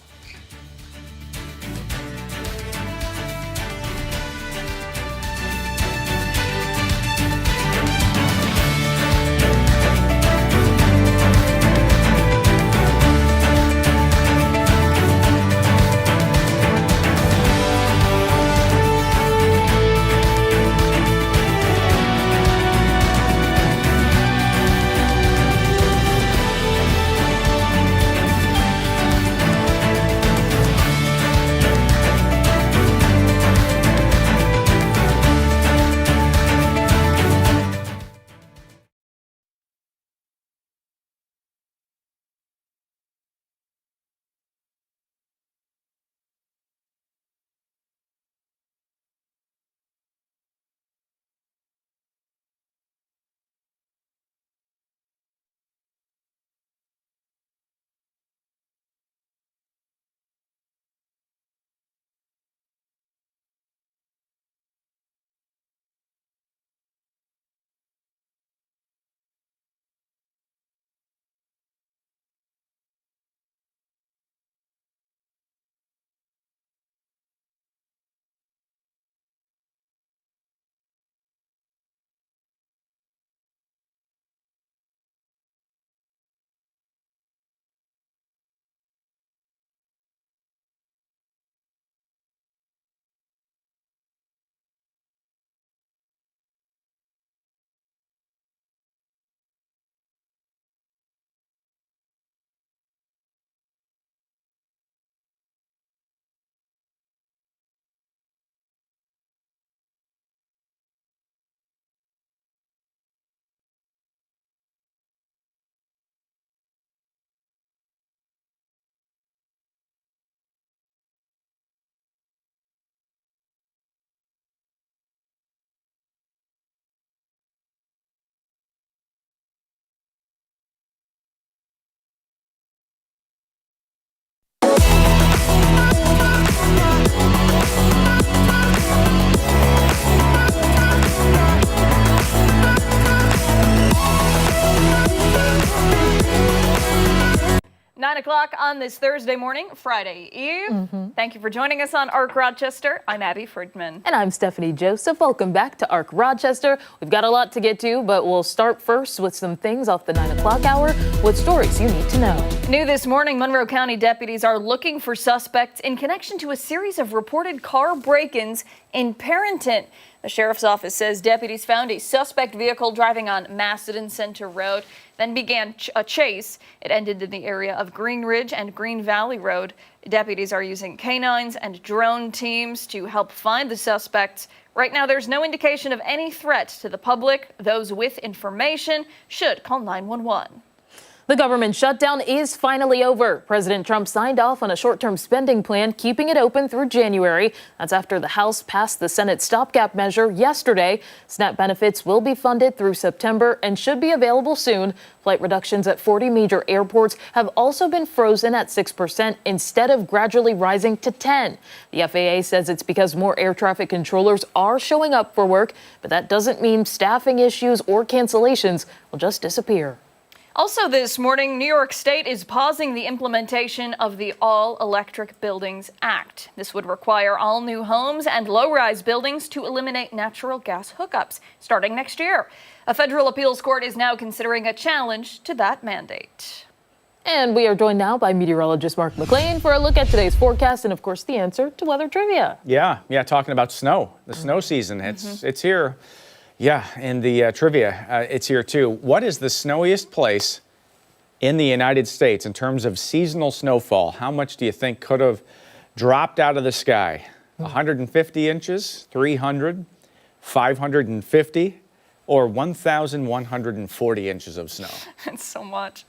9 o'clock on this Thursday morning, Friday Eve. Thank you for joining us on ARC Rochester. I'm Abby Friedman. And I'm Stephanie Joseph. Welcome back to ARC Rochester. We've got a lot to get to, but we'll start first with some things off the 9 o'clock hour with stories you need to know. New this morning, Monroe County deputies are looking for suspects in connection to a series of reported car break-ins in Parenton. The sheriff's office says deputies found a suspect vehicle driving on Macedon Center Road, then began a chase. It ended in the area of Green Ridge and Green Valley Road. Deputies are using canines and drone teams to help find the suspects. Right now, there's no indication of any threat to the public. Those with information should call 911. The government shutdown is finally over. President Trump signed off on a short-term spending plan, keeping it open through January. That's after the House passed the Senate stopgap measure yesterday. SNAP benefits will be funded through September and should be available soon. Flight reductions at 40 major airports have also been frozen at 6% instead of gradually rising to 10%. The FAA says it's because more air traffic controllers are showing up for work, but that doesn't mean staffing issues or cancellations will just disappear. Also this morning, New York State is pausing the implementation of the All-Electric Buildings Act. This would require all new homes and low-rise buildings to eliminate natural gas hookups starting next year. A federal appeals court is now considering a challenge to that mandate. And we are joined now by meteorologist Mark McLean for a look at today's forecast and, of course, the answer to weather trivia. Yeah, talking about snow. The snow season, it's here. Yeah, and the trivia, it's here too. What is the snowiest place in the United States in terms of seasonal snowfall? How much do you think could have dropped out of the sky? 150 inches, 300, 550, or 1,140 inches of snow? That's so much.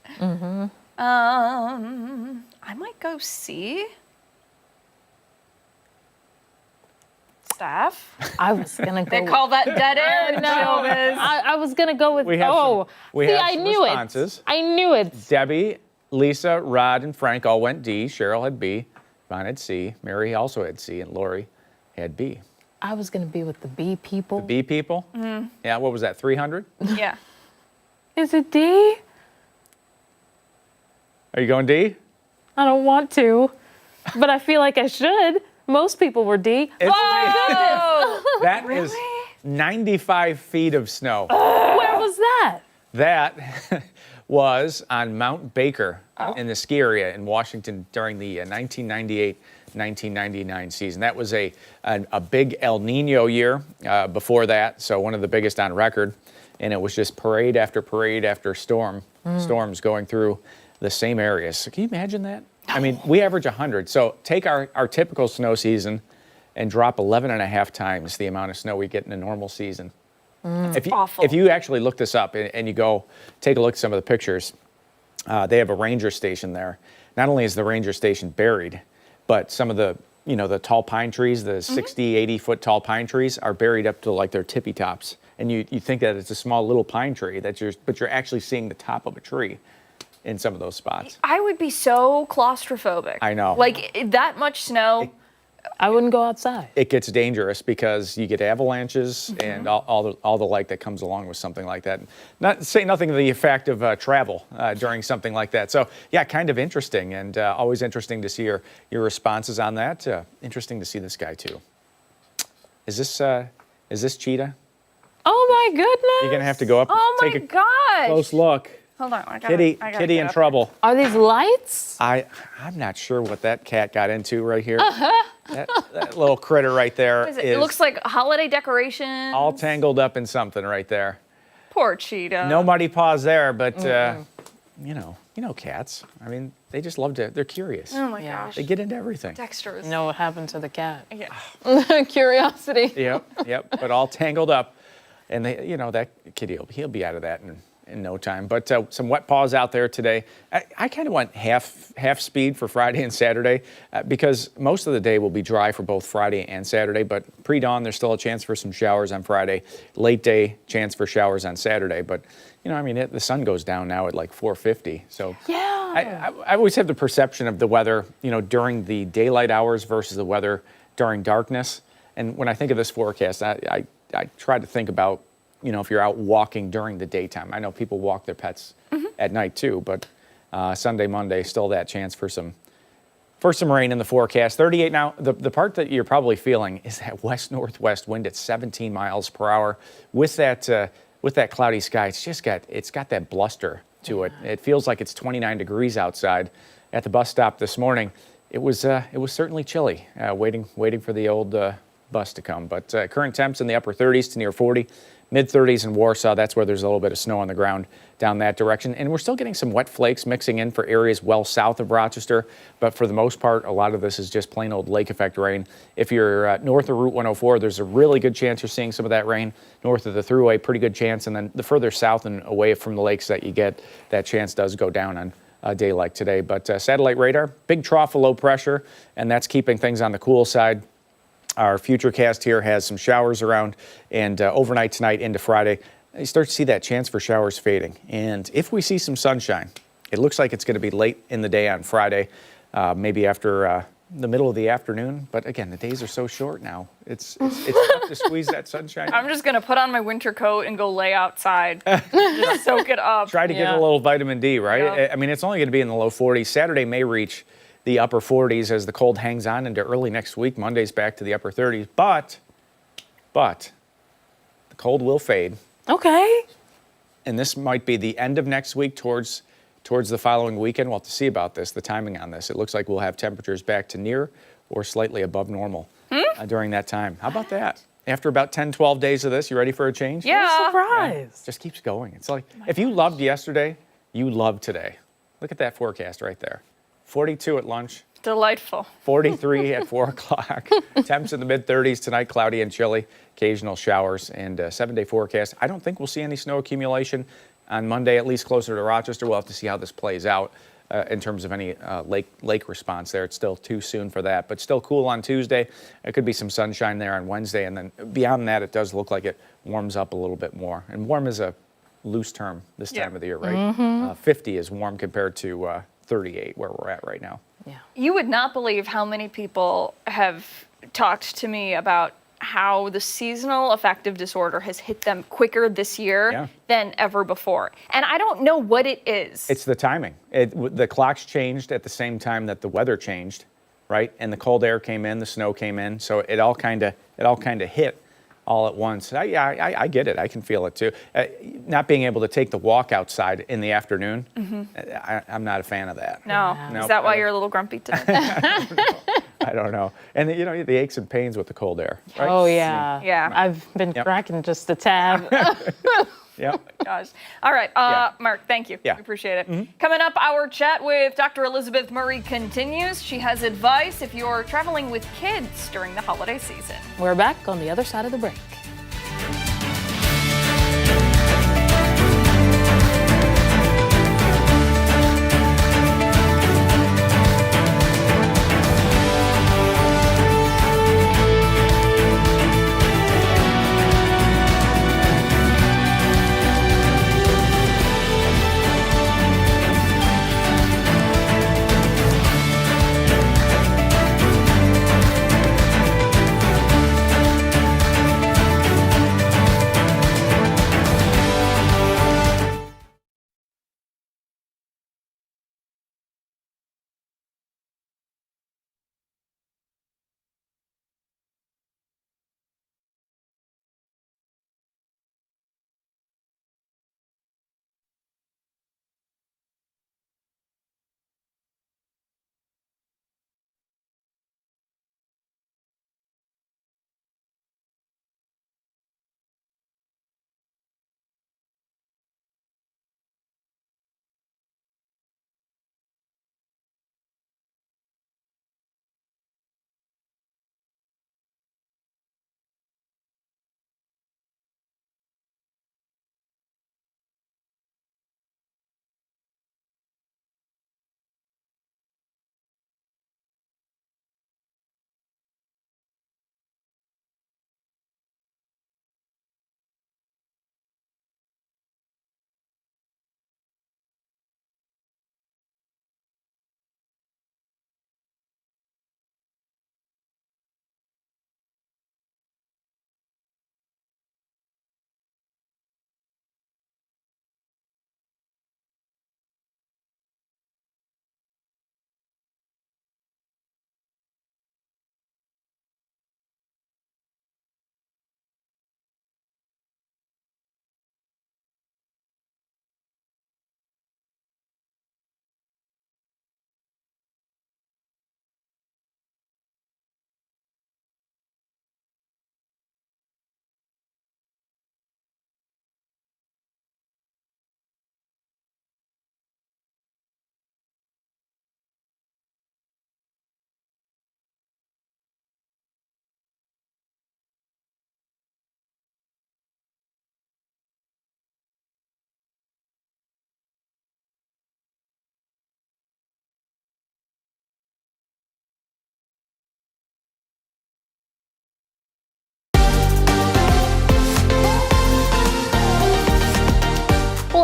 I might go C. Staff. I was gonna go. They call that dead air. No, I was gonna go with. We have I some knew responses. it. I knew it. Debbie, Lisa, Rod, and Frank all went D. Cheryl had B. Ron had C. Mary also had C. And Lori had B. I was gonna be with the B people. The B people? Yeah, what was that, 300? Yeah. Is it D? Are you going D? I don't want to, but I feel like I should. Most people were D. It's Oh, That is 95 feet of snow. Where was that? That was on Mount Baker in the ski area in Washington during the 1998-1999 season. That was a big El Nino year before that, so one of the biggest on record. And it was just parade after storms going through the same areas. So can you imagine that? I mean, we average 100. So take our typical snow season and drop 11 and a half times the amount of snow we get in a normal season. If you actually look this up and you go take a look at some of the pictures, they have a ranger station there. Not only is the ranger station buried, but some of the tall pine trees, the 60, 80-foot tall pine trees are buried up to like their tippy tops. And you think that it's a small little pine tree, but you're actually seeing the top of a tree in some of those spots. I would be so claustrophobic. I know. Like that much snow. I wouldn't go outside. It gets dangerous because you get avalanches and all the like that comes along with something like that. Not say nothing of the effect of travel during something like that. So yeah, kind of interesting and always interesting to see your responses on that. Interesting to see this guy too. Is this Cheetah? Oh my goodness! You're gonna have to go up. Oh take my a gosh! close look. Hold on, I Kitty in trouble. Are these lights? I'm not sure what that cat got into right here. That little critter right there What is it? It looks like holiday decoration. all tangled up in something right there. Poor cheetah. No muddy paws there, but you know cats. I mean, they just love to. They're curious. Oh my gosh. They get into everything. Dexterous. You know what happened to the cat? Yeah. Curiosity. Yep. But all tangled up, and that kitty he'll be out of that in no time. But some wet paws out there today. I kind of went half speed for Friday and Saturday because most of the day will be dry for both Friday and Saturday. But pre-dawn, there's still a chance for some showers on Friday. Late day, chance for showers on Saturday. But the sun goes down now at like 4:50. So yeah, I always have the perception of the weather, during the daylight hours versus the weather during darkness. And when I think of this forecast, I try to think about, if you're out walking during the daytime. I know people walk their pets at night too, but Sunday, Monday, still that chance for some rain in the forecast. 38 now. The part that you're probably feeling is that west-northwest wind at 17 miles per hour. With that cloudy sky, it's got that bluster to it. It feels like it's 29 degrees outside. At the bus stop this morning, it was certainly chilly, waiting for the old bus to come. But current temps in the upper 30s to near 40. Mid-30s in Warsaw. That's where there's a little bit of snow on the ground down that direction. And we're still getting some wet flakes mixing in for areas well south of Rochester. But for the most part, a lot of this is just plain old lake effect rain. If you're north of Route 104, there's a really good chance you're seeing some of that rain. North of the Thruway, pretty good chance. And then the further south and away from the lakes that you get, that chance does go down on a day like today. But satellite radar, big trough of low pressure, and that's keeping things on the cool side. Our futurecast here has some showers around, and overnight tonight into Friday, you start to see that chance for showers fading. And if we see some sunshine, it looks like it's going to be late in the day on Friday, maybe after the middle of the afternoon. But again, the days are so short now. It's tough to squeeze that sunshine. I'm just going to put on my winter coat and go lay outside. Just soak it up. Try to get a little vitamin D, right? Yep. I mean, it's only going to be in the low 40s. Saturday may reach the upper 40s as the cold hangs on into early next week. Monday's back to the upper 30s, but the cold will fade. Okay. And this might be the end of next week towards the following weekend. We'll have to see about this, the timing on this. It looks like we'll have temperatures back to near or slightly above normal during that time. How about that? After about 10, 12 days of this, you ready for a change? Yeah. Surprise. Just keeps going. It's like, if you loved yesterday, you love today. Look at that forecast right there. 42 at lunch. Delightful. 43 at 4 o'clock. Temps in the mid-30s tonight, cloudy and chilly. Occasional showers and 7-day forecast. I don't think we'll see any snow accumulation on Monday, at least closer to Rochester. We'll have to see how this plays out in terms of any lake response there. It's still too soon for that, but still cool on Tuesday. There could be some sunshine there on Wednesday, and then beyond that, it does look like it warms up a little bit more. And warm is a loose term this time of the year, right? 50 is warm compared to 38 where we're at right now. You would not believe how many people have talked to me about how the seasonal affective disorder has hit them quicker this year than ever before. And I don't know what it is. It's the timing. The clocks changed at the same time that the weather changed, right? And the cold air came in, the snow came in, so it all kind of hit all at once. I get it. I can feel it too. Not being able to take the walk outside in the afternoon, I'm not a fan of that. No. Nope. Is that why you're a little grumpy today? I don't know. And the aches and pains with the cold air. Right? Oh, yeah. Yeah. I've been cracking just a tab. Yep. Gosh. All right. Mark, thank you. Yeah. We appreciate it. Coming up, our chat with Dr. Elizabeth Murray continues. She has advice if you're traveling with kids during the holiday season. We're back on the other side of the break.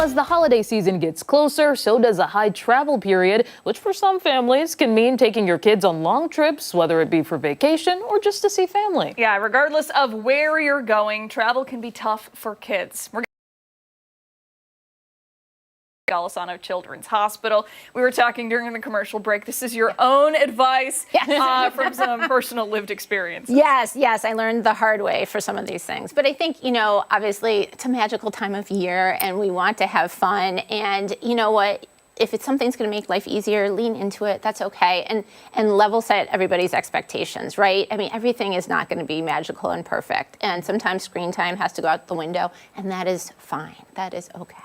as the holiday season gets closer, so does a high travel period, which for some families can mean taking your kids on long trips, whether it be for vacation or just to see family. Yeah, regardless of where you're going, travel can be tough for kids. We're Golisano Children's Hospital. We were talking during the commercial break. This is your own advice from some personal lived experience. Yes, I learned the hard way for some of these things. But I think, obviously it's a magical time of year and we want to have fun. And you know what? If it's something's going to make life easier, lean into it. That's okay. And level set everybody's expectations, right? I mean, everything is not going to be magical and perfect. And sometimes screen time has to go out the window, and that is fine. That is okay.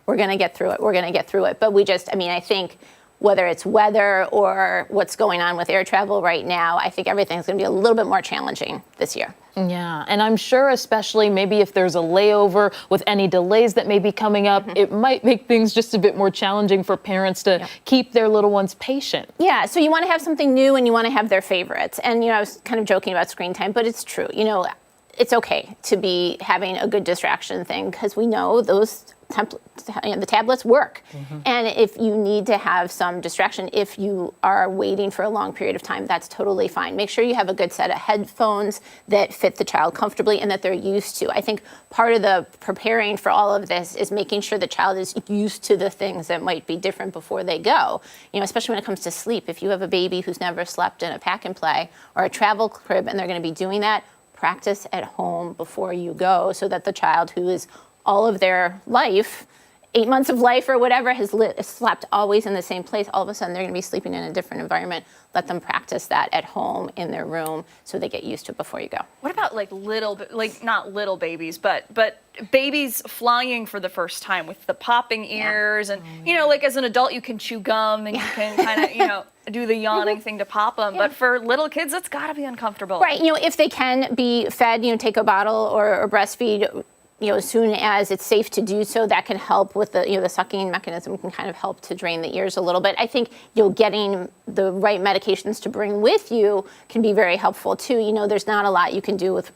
We're going to get through it. But I think whether it's weather or what's going on with air travel right now, I think everything's going to be a little bit more challenging this year. Yeah, and I'm sure especially maybe if there's a layover with any delays that may be coming up, it might make things just a bit more challenging for parents to keep their little ones patient. Yeah, so you want to have something new and you want to have their favorites. And, I was kind of joking about screen time, but it's true. It's okay to be having a good distraction thing because we know those the tablets work. And if you need to have some distraction, if you are waiting for a long period of time, that's totally fine. Make sure you have a good set of headphones that fit the child comfortably and that they're used to. I think part of the preparing for all of this is making sure the child is used to the things that might be different before they go. Especially when it comes to sleep. If you have a baby who's never slept in a pack and play or a travel crib and they're going to be doing that, practice at home before you go so that the child who is all of their life, 8 months of life or whatever, has slept always in the same place. All of a sudden, they're going to be sleeping in a different environment. Let them practice that at home in their room so they get used to it before you go. What about not little babies, but babies flying for the first time with the popping ears and, as an adult, you can chew gum and you can kind of, do the yawning thing to pop them. But for little kids, it's got to be uncomfortable. Right. If they can be fed, take a bottle or breastfeed, as soon as it's safe to do so, that can help with the sucking mechanism can kind of help to drain the ears a little bit. I think getting the right medications to bring with you can be very helpful too. There's not a lot you can do with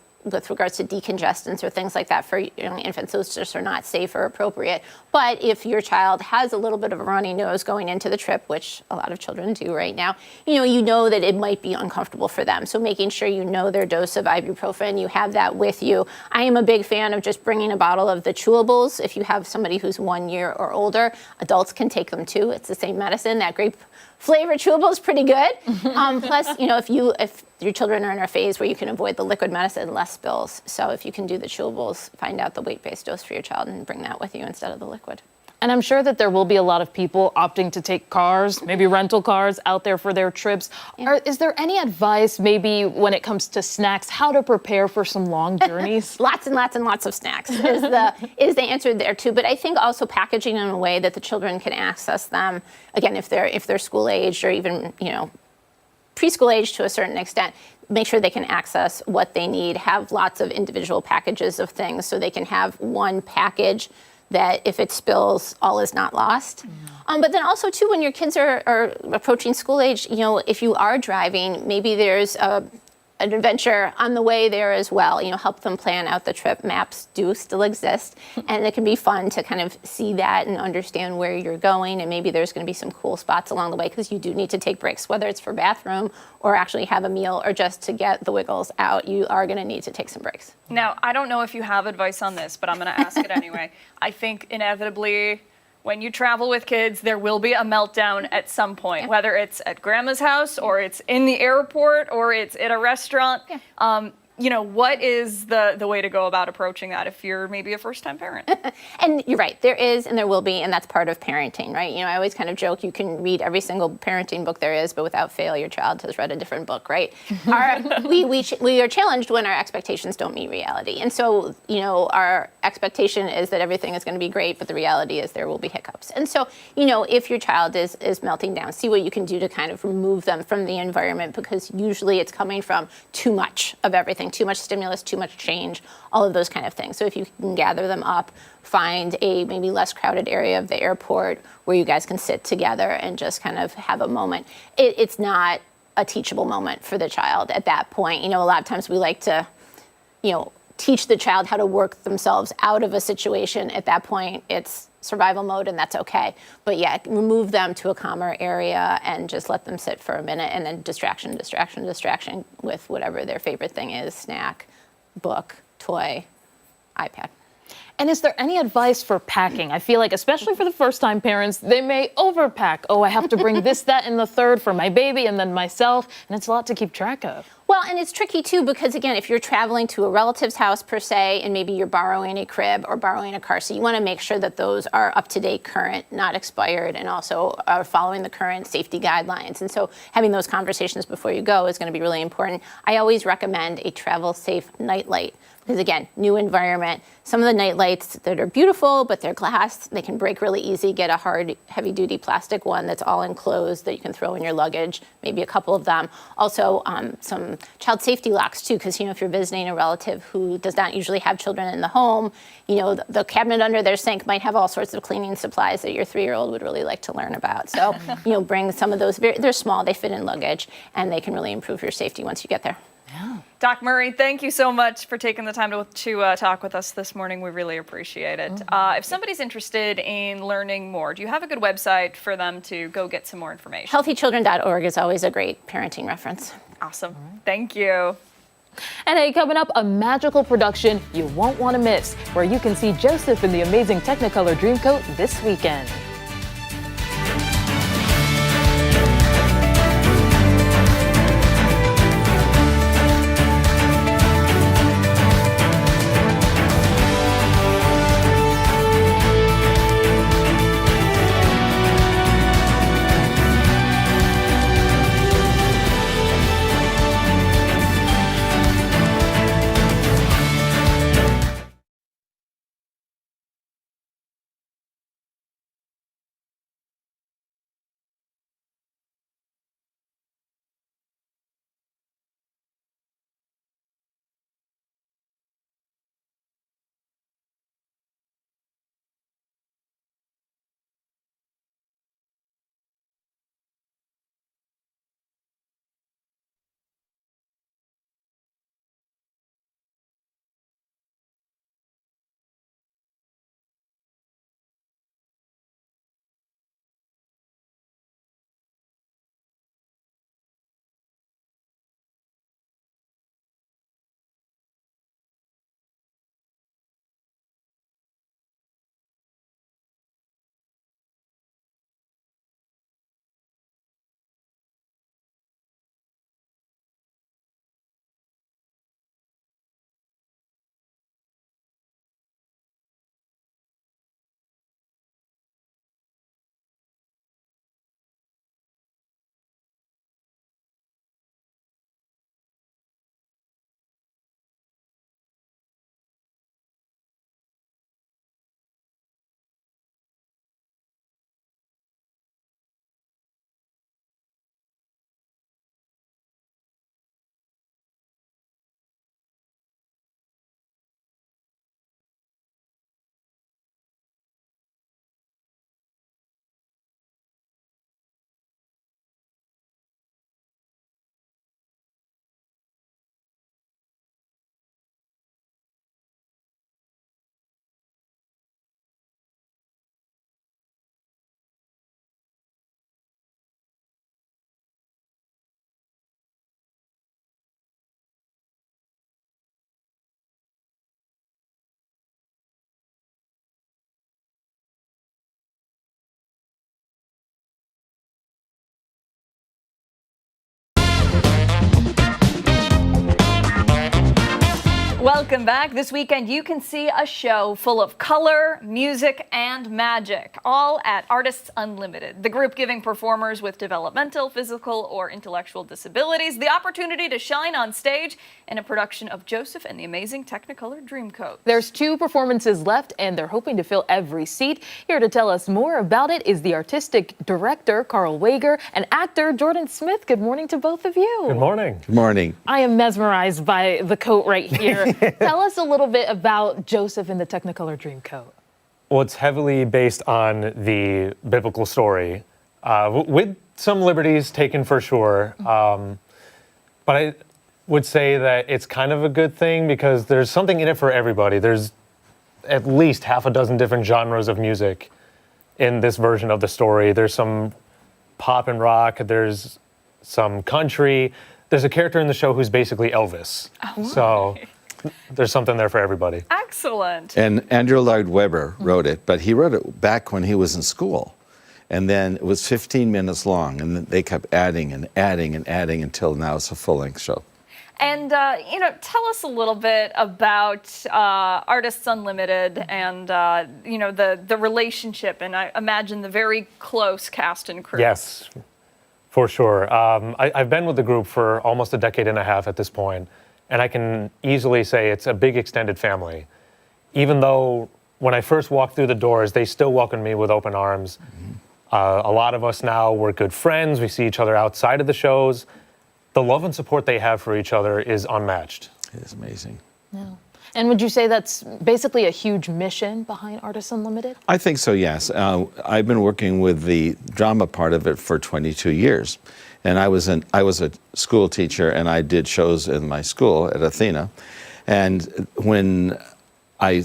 regards to decongestants or things like that for infants. Those just are not safe or appropriate. But if your child has a little bit of a runny nose going into the trip, which a lot of children do right now, you know that it might be uncomfortable for them. So making sure you know their dose of ibuprofen, you have that with you. I am a big fan of just bringing a bottle of the chewables. If you have somebody who's 1 year or older, adults can take them too. It's the same medicine. That grape flavor chewable is pretty good. Plus, if your children are in a phase where you can avoid the liquid medicine, less spills. So if you can do the chewables, find out the weight-based dose for your child and bring that with you instead of the liquid. And I'm sure that there will be a lot of people opting to take cars, maybe rental cars out there for their trips. Is there any advice maybe when it comes to snacks, how to prepare for some long journeys? Lots and lots and lots of snacks is the answer there too. But I think also packaging in a way that the children can access them. Again, if they're school aged or even, preschool age to a certain extent, make sure they can access what they need. Have lots of individual packages of things so they can have one package that if it spills, all is not lost. But then also too, when your kids are approaching school age, if you are driving, maybe there's an adventure on the way there as well. Help them plan out the trip. Maps do still exist, and it can be fun to kind of see that and understand where you're going, and maybe there's going to be some cool spots along the way because you do need to take breaks, whether it's for bathroom or actually have a meal or just to get the wiggles out. You are going to need to take some breaks. Now, I don't know if you have advice on this, but I'm going to ask it anyway. I think inevitably, when you travel with kids, there will be a meltdown at some point, whether it's at grandma's house or it's in the airport or it's at a restaurant. What is the way to go about approaching that if you're maybe a first-time parent? And you're right, there is and there will be, and that's part of parenting, right? I always kind of joke you can read every single parenting book there is, but without fail, your child has read a different book, right? We are challenged when our expectations don't meet reality. And so, our expectation is that everything is going to be great, but the reality is there will be hiccups. And so, if your child is melting down, see what you can do to kind of remove them from the environment, because usually it's coming from too much of everything. Too much stimulus, too much change, all of those kind of things. So if you can gather them up, find a maybe less crowded area of the airport where you guys can sit together and just kind of have a moment. It's not a teachable moment for the child at that point. A lot of times we like to, teach the child how to work themselves out of a situation. At that point, it's survival mode, and that's okay. But yeah, remove them to a calmer area and just let them sit for a minute, and then distraction with whatever their favorite thing is: snack, book, toy, iPad. And is there any advice for packing? I feel like, especially for the first-time parents, they may overpack. Oh, I have to bring this, that, and the third for my baby and then myself, and it's a lot to keep track of. Well, and it's tricky too, because again, if you're traveling to a relative's house per se, and maybe you're borrowing a crib or borrowing a car seat, you want to make sure that those are up to date, current, not expired, and also are following the current safety guidelines. And so having those conversations before you go is going to be really important. I always recommend a travel safe nightlight. Because again, new environment. Some of the night lights that are beautiful, but they're glass, they can break really easy. Get a hard, heavy-duty plastic one that's all enclosed that you can throw in your luggage, maybe a couple of them. Also, some child safety locks too, because if you're visiting a relative who does not usually have children in the home, the cabinet under their sink might have all sorts of cleaning supplies that your 3-year-old would really like to learn about. So, bring some of those. They're small, they fit in luggage, and they can really improve your safety once you get there. Yeah. Doc Murray, thank you so much for taking the time to talk with us this morning. We really appreciate it. If somebody's interested in learning more, do you have a good website for them to go get some more information? Healthychildren.org is always a great parenting reference. Awesome. Thank you. And hey, coming up, a magical production you won't want to miss, where you can see Joseph in the amazing Technicolor Dreamcoat this weekend. Welcome back. This weekend you can see a show full of color, music, and magic, all at Artists Unlimited, the group giving performers with developmental, physical, or intellectual disabilities the opportunity to shine on stage in a production of Joseph and the Amazing Technicolor Dreamcoat. There's 2 performances left, and they're hoping to fill every seat. Here to tell us more about it is the artistic director, Carl Wager, and actor, Jordan Smith. Good morning to both of you. Good morning. Good morning. I am mesmerized by the coat right here. Tell us a little bit about Joseph in the Technicolor Dreamcoat. Well, it's heavily based on the biblical story, with some liberties taken for sure. But I would say that it's kind of a good thing because there's something in it for everybody. There's at least half a dozen different genres of music in this version of the story. There's some pop and rock, there's some country. There's a character in the show who's basically Elvis. Oh, so there's something there for everybody. Excellent. And Andrew Lloyd Webber wrote it, but he wrote it back when he was in school. And then it was 15 minutes long, and then they kept adding and adding and adding until now it's a full-length show. And, tell us a little bit about Artists Unlimited and, the relationship, and I imagine the very close cast and crew. Yes, for sure. I've been with the group for almost a decade and a half at this point, and I can easily say it's a big extended family. Even though when I first walked through the doors, they still welcomed me with open arms. A lot of us now, we're good friends. We see each other outside of the shows. The love and support they have for each other is unmatched. It is amazing. Yeah. And would you say that's basically a huge mission behind Artists Unlimited? I think so, yes. I've been working with the drama part of it for 22 years. And I was a school teacher, and I did shows in my school at Athena. And when I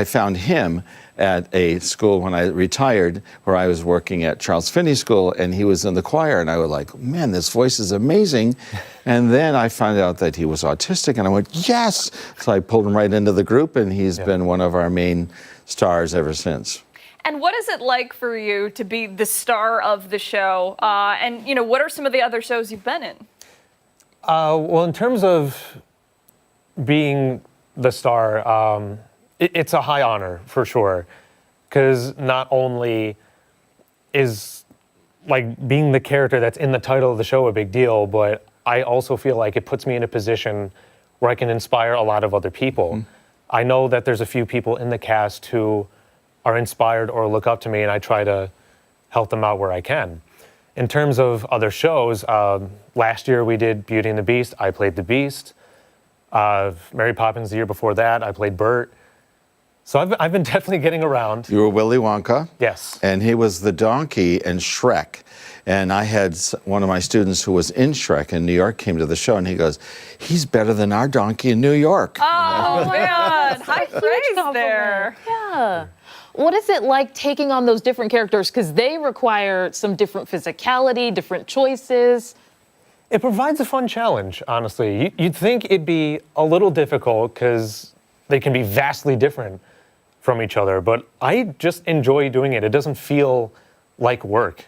found him at a school when I retired, where I was working at Charles Finney School, and he was in the choir, and I was like, man, this voice is amazing. And then I found out that he was autistic, and I went, yes! So I pulled him right into the group, and he's been one of our main stars ever since. And what is it like for you to be the star of the show? And what are some of the other shows you've been in? Well, in terms of being the star, it's a high honor for sure, because not only is like being the character that's in the title of the show a big deal, but I also feel like it puts me in a position where I can inspire a lot of other people. I know that there's a few people in the cast who are inspired or look up to me, and I try to help them out where I can. In terms of other shows, last year we did Beauty and the Beast. I played the Beast. Mary Poppins the year before that, I played Bert. So I've been definitely getting around. You were Willy Wonka. Yes. And he was the donkey in Shrek. And I had one of my students who was in Shrek in New York came to the show, and he goes, he's better than our donkey in New York. Oh, man. High praise there. Yeah. What is it like taking on those different characters? Because they require some different physicality, different choices. It provides a fun challenge, honestly. You'd think it'd be a little difficult because they can be vastly different from each other, but I just enjoy doing it. It doesn't feel like work.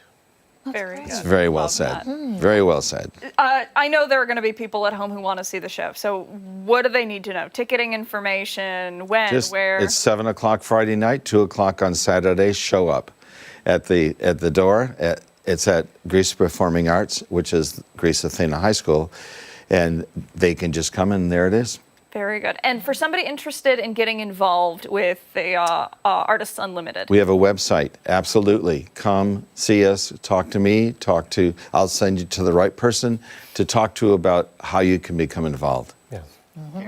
Very good. It's very well said. Very well said. I know there are going to be people at home who want to see the show. So what do they need to know? Ticketing information, when, where? It's 7 o'clock Friday night, 2 o'clock on Saturday. Show up at the door. It's at Greece Performing Arts, which is Greece Athena High School, and they can just come in, and there it is. Very good. And for somebody interested in getting involved with the Artists Unlimited, We have a website, absolutely. Come, see us, talk to me, I'll send you to the right person to talk to about how you can become involved.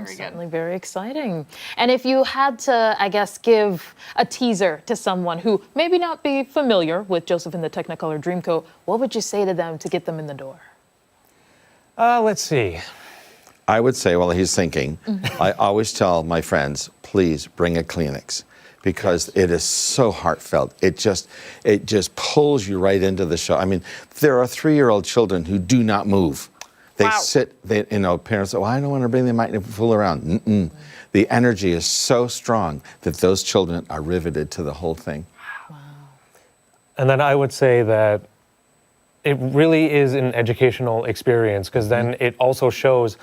Certainly very exciting. And if you had to, I guess, give a teaser to someone who maybe not be familiar with Joseph and the Technicolor Dreamcoat, what would you say to them to get them in the door? Let's see. I would say, while he's thinking, I always tell my friends, please bring a Kleenex, because it is so heartfelt. It just pulls you right into the show. I mean, there are 3-year-old children who do not move. They sit, parents say, well, I don't want to bring them out and fool around. The energy is so strong that those children are riveted to the whole thing. And then I would say that it really is an educational experience, because then it also shows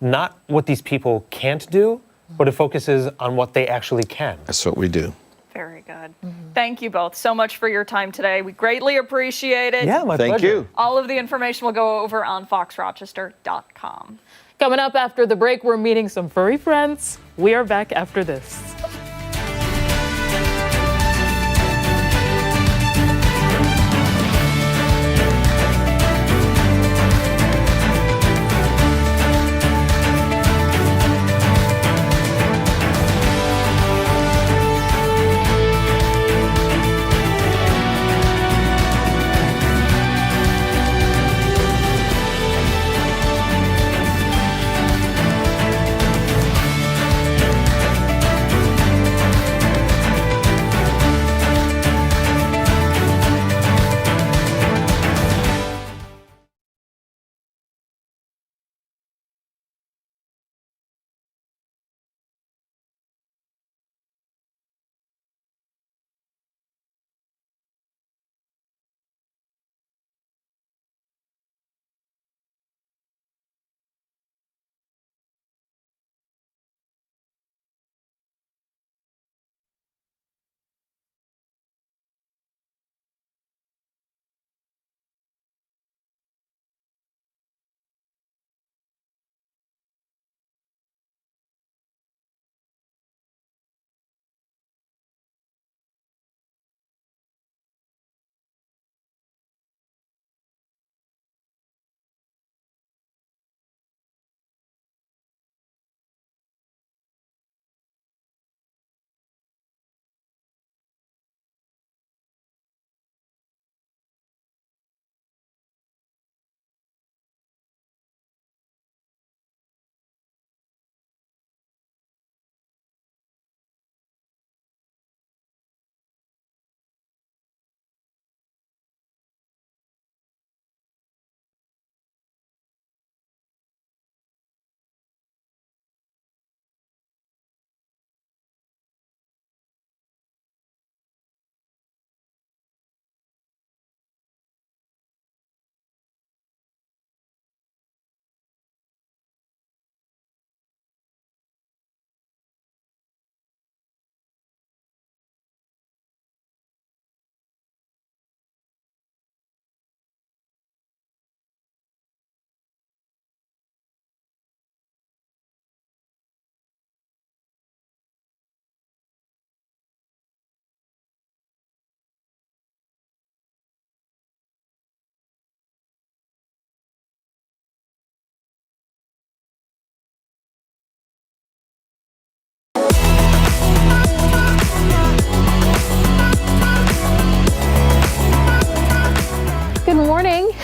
not what these people can't do, but it focuses on what they actually can. That's what we do. Very good. Thank you both so much for your time today. We greatly appreciate it. Yeah, my pleasure. Thank you. All of the information will go over on foxrochester.com. Coming up after the break, we're meeting some furry friends. We are back after this.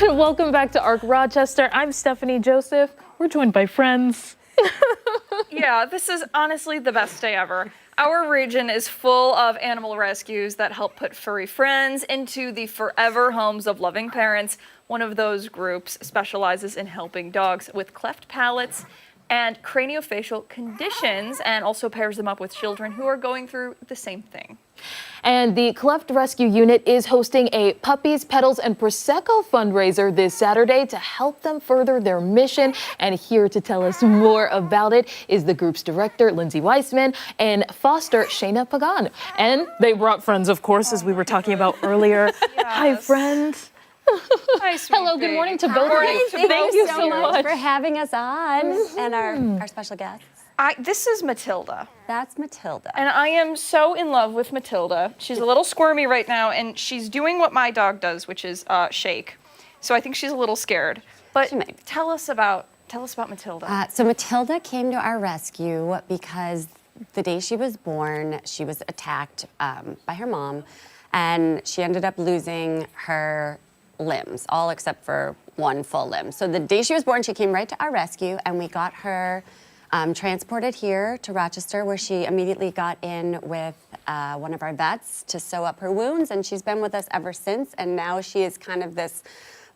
Welcome back to ARC Rochester. I'm Stephanie Joseph. We're joined by friends. Yeah, this is honestly the best day ever. Our region is full of animal rescues that help put furry friends into the forever homes of loving parents. One of those groups specializes in helping dogs with cleft palates and craniofacial conditions, and also pairs them up with children who are going through the same thing. And the Cleft Rescue Unit is hosting a Puppies, Petals, and Prosecco fundraiser this Saturday to help them further their mission. And here to tell us more about it is the group's director, Lindsay Weissman, and foster, Shayna Pagan. And they brought friends, of course, as we were talking about earlier. Hi, friends. Hi, Hello, good morning to both of you. Thank you so much for having us on and our special guests. This is Matilda. That's Matilda. And I am so in love with Matilda. She's a little squirmy right now, and she's doing what my dog does, which is shake. So I think she's a little scared. But tell us about Matilda. So Matilda came to our rescue because the day she was born, she was attacked by her mom, and she ended up losing her limbs, all except for one full limb. So the day she was born, she came right to our rescue, and we got her transported here to Rochester, where she immediately got in with one of our vets to sew up her wounds, and she's been with us ever since. And now she is kind of this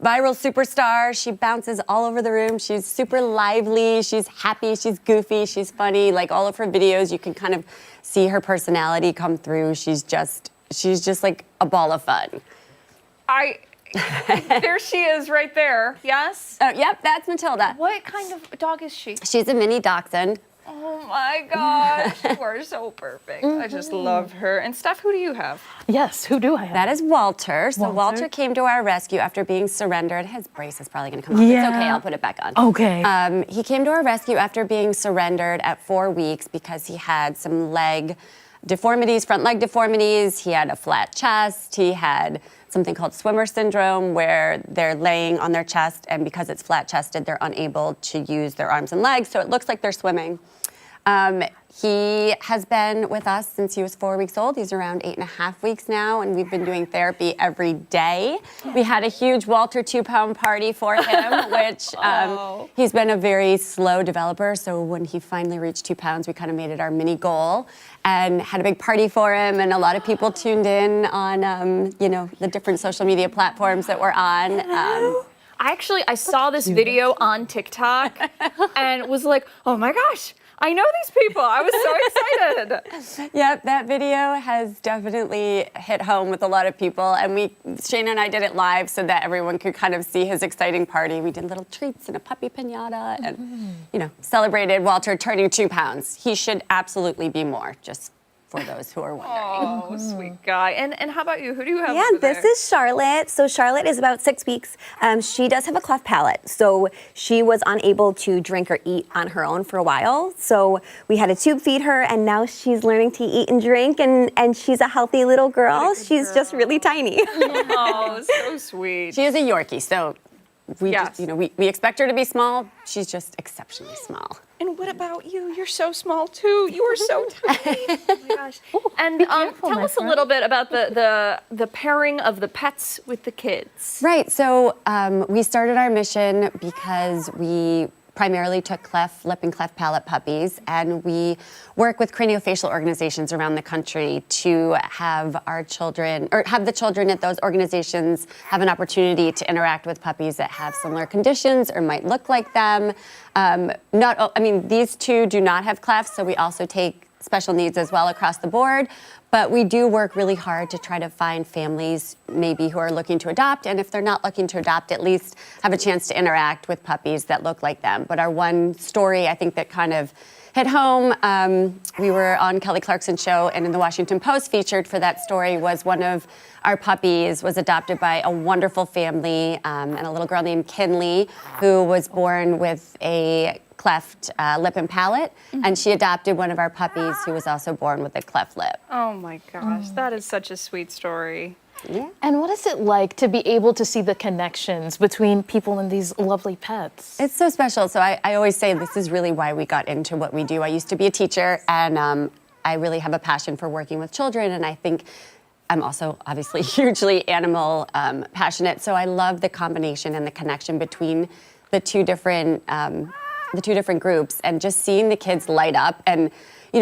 viral superstar. She bounces all over the room. She's super lively. She's happy. She's goofy. She's funny. Like all of her videos, you can kind of see her personality come through. She's just like a ball of fun. There she is right there. Yes? Yep, that's Matilda. What kind of dog is she? She's a mini dachshund. Oh my gosh, you are so perfect. I just love her. And Steph, who do you have? Yes, who do I have? That is Walter. So Walter came to our rescue after being surrendered. His brace is probably gonna come off. Yeah. It's okay, I'll put it back on. Okay. He came to our rescue after being surrendered at 4 weeks because he had some leg deformities, front leg deformities. He had a flat chest. He had something called swimmer syndrome, where they're laying on their chest, and because it's flat-chested, they're unable to use their arms and legs, so it looks like they're swimming. He has been with us since he was 4 weeks old. He's around 8.5 weeks now, and we've been doing therapy every day. We had a huge Walter 2-pound party for him, which he's been a very slow developer, so when he finally reached 2 pounds, we kind of made it our mini goal and had a big party for him, and a lot of people tuned in on, the different social media platforms that we're on. I saw this video on TikTok and was like, oh my gosh, I know these people. I was so excited. Yep, that video has definitely hit home with a lot of people, and Shayna and I did it live so that everyone could kind of see his exciting party. We did little treats and a puppy piñata and, celebrated Walter turning 2 pounds. He should absolutely be more, just for those who are wondering. Oh, sweet guy. And how about you? Who do you have? Yeah, over this there? is Charlotte. So Charlotte is about 6 weeks. She does have a cleft palate, so she was unable to drink or eat on her own for a while. So we had to tube feed her, and now she's learning to eat and drink, and she's a healthy little girl. She's just really tiny. Oh, so sweet. She is a Yorkie, so we expect her to be small. She's just exceptionally small. And what about you? You're so small too. You are so tiny. Oh my gosh. And tell us a little bit about the pairing of the pets with the kids. Right. So we started our mission because we primarily took cleft lip and cleft palate puppies, and we work with craniofacial organizations around the country to have our children, or have the children at those organizations have an opportunity to interact with puppies that have similar conditions or might look like them. These two do not have clefts, so we also take special needs as well across the board. But we do work really hard to try to find families maybe who are looking to adopt, and if they're not looking to adopt, at least have a chance to interact with puppies that look like them. But our one story, I think, that kind of hit home, we were on Kelly Clarkson's show, and in the Washington Post featured for that story was one of our puppies was adopted by a wonderful family, and a little girl named Kinley, who was born with a cleft lip and palate, and she adopted one of our puppies who was also born with a cleft lip. Oh my gosh, that is such a sweet story. Yeah. And what is it like to be able to see the connections between people and these lovely pets? It's so special. So I always say this is really why we got into what we do. I used to be a teacher, and I really have a passion for working with children, and I think I'm also obviously hugely animal passionate, so I love the combination and the connection between the two different groups, and just seeing the kids light up. And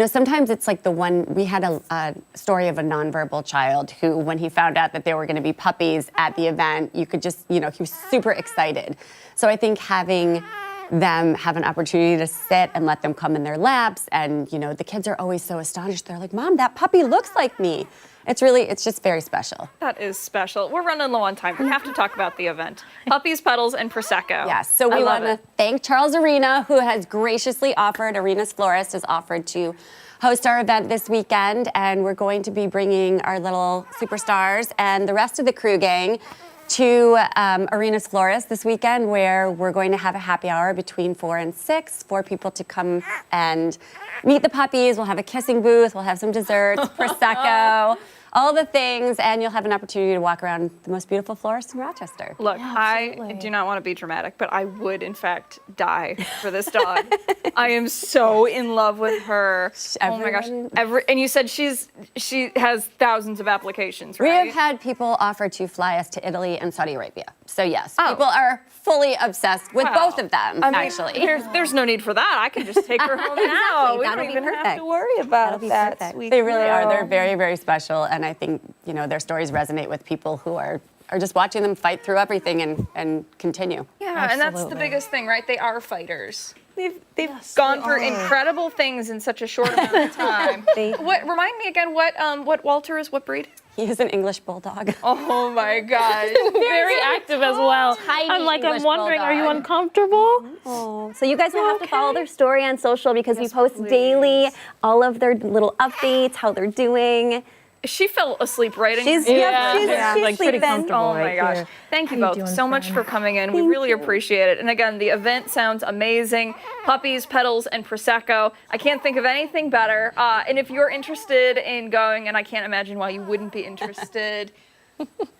sometimes it's like we had a story of a nonverbal child who, when he found out that there were going to be puppies at the event, you could just, he was super excited. So I think having them have an opportunity to sit and let them come in their laps, and the kids are always so astonished. They're like, Mom, that puppy looks like me. It's just very special. That is special. We're running low on time. We have to talk about the event. Puppies, Petals, and Prosecco. Yes, so we want to thank Charles Arena, who has graciously offered, Arena's florist has offered to host our event this weekend, and we're going to be bringing our little superstars and the rest of the crew gang to Arena's Florist this weekend, where we're going to have a happy hour between 4 and 6 for people to come and meet the puppies. We'll have a kissing booth, we'll have some desserts, Prosecco, all the things, and you'll have an opportunity to walk around the most beautiful florist in Rochester. Look, I do not want to be dramatic, but I would, in fact, die for this dog. I am so in love with her. Oh my gosh. And you said she has thousands of applications, right? We have had people offer to fly us to Italy and Saudi Arabia. So yes, people are fully obsessed with both of them, actually. There's no need for that. I can just take her home now. We don't even have to worry about that. Sweet They really are. girl. They're very, very special. And I think, their stories resonate with people who are just watching them fight through everything and continue. Yeah, and that's the biggest thing, right? They are fighters. They've gone through incredible things in such a short amount of time. Remind me again what Walter is, what breed? He is an English bulldog. Oh my gosh. Very active as well. I'm wondering, are you uncomfortable? Oh, so you guys will have to follow their story on social, because we post daily all of their little updates, how they're doing. She fell asleep right in She's like pretty sleeping. comfortable. Oh my gosh. Thank you both so much for coming in. We really appreciate it. And again, the event sounds amazing. Puppies, Petals, and Prosecco. I can't think of anything better. And if you're interested in going, and I can't imagine why you wouldn't be interested,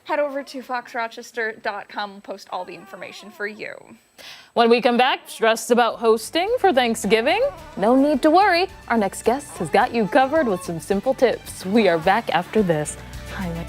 head over to foxrochester.com. We'll post all the information for you. When we come back, stressed about hosting for Thanksgiving? No need to worry. Our next guest has got you covered with some simple tips. We are back after this. Hi.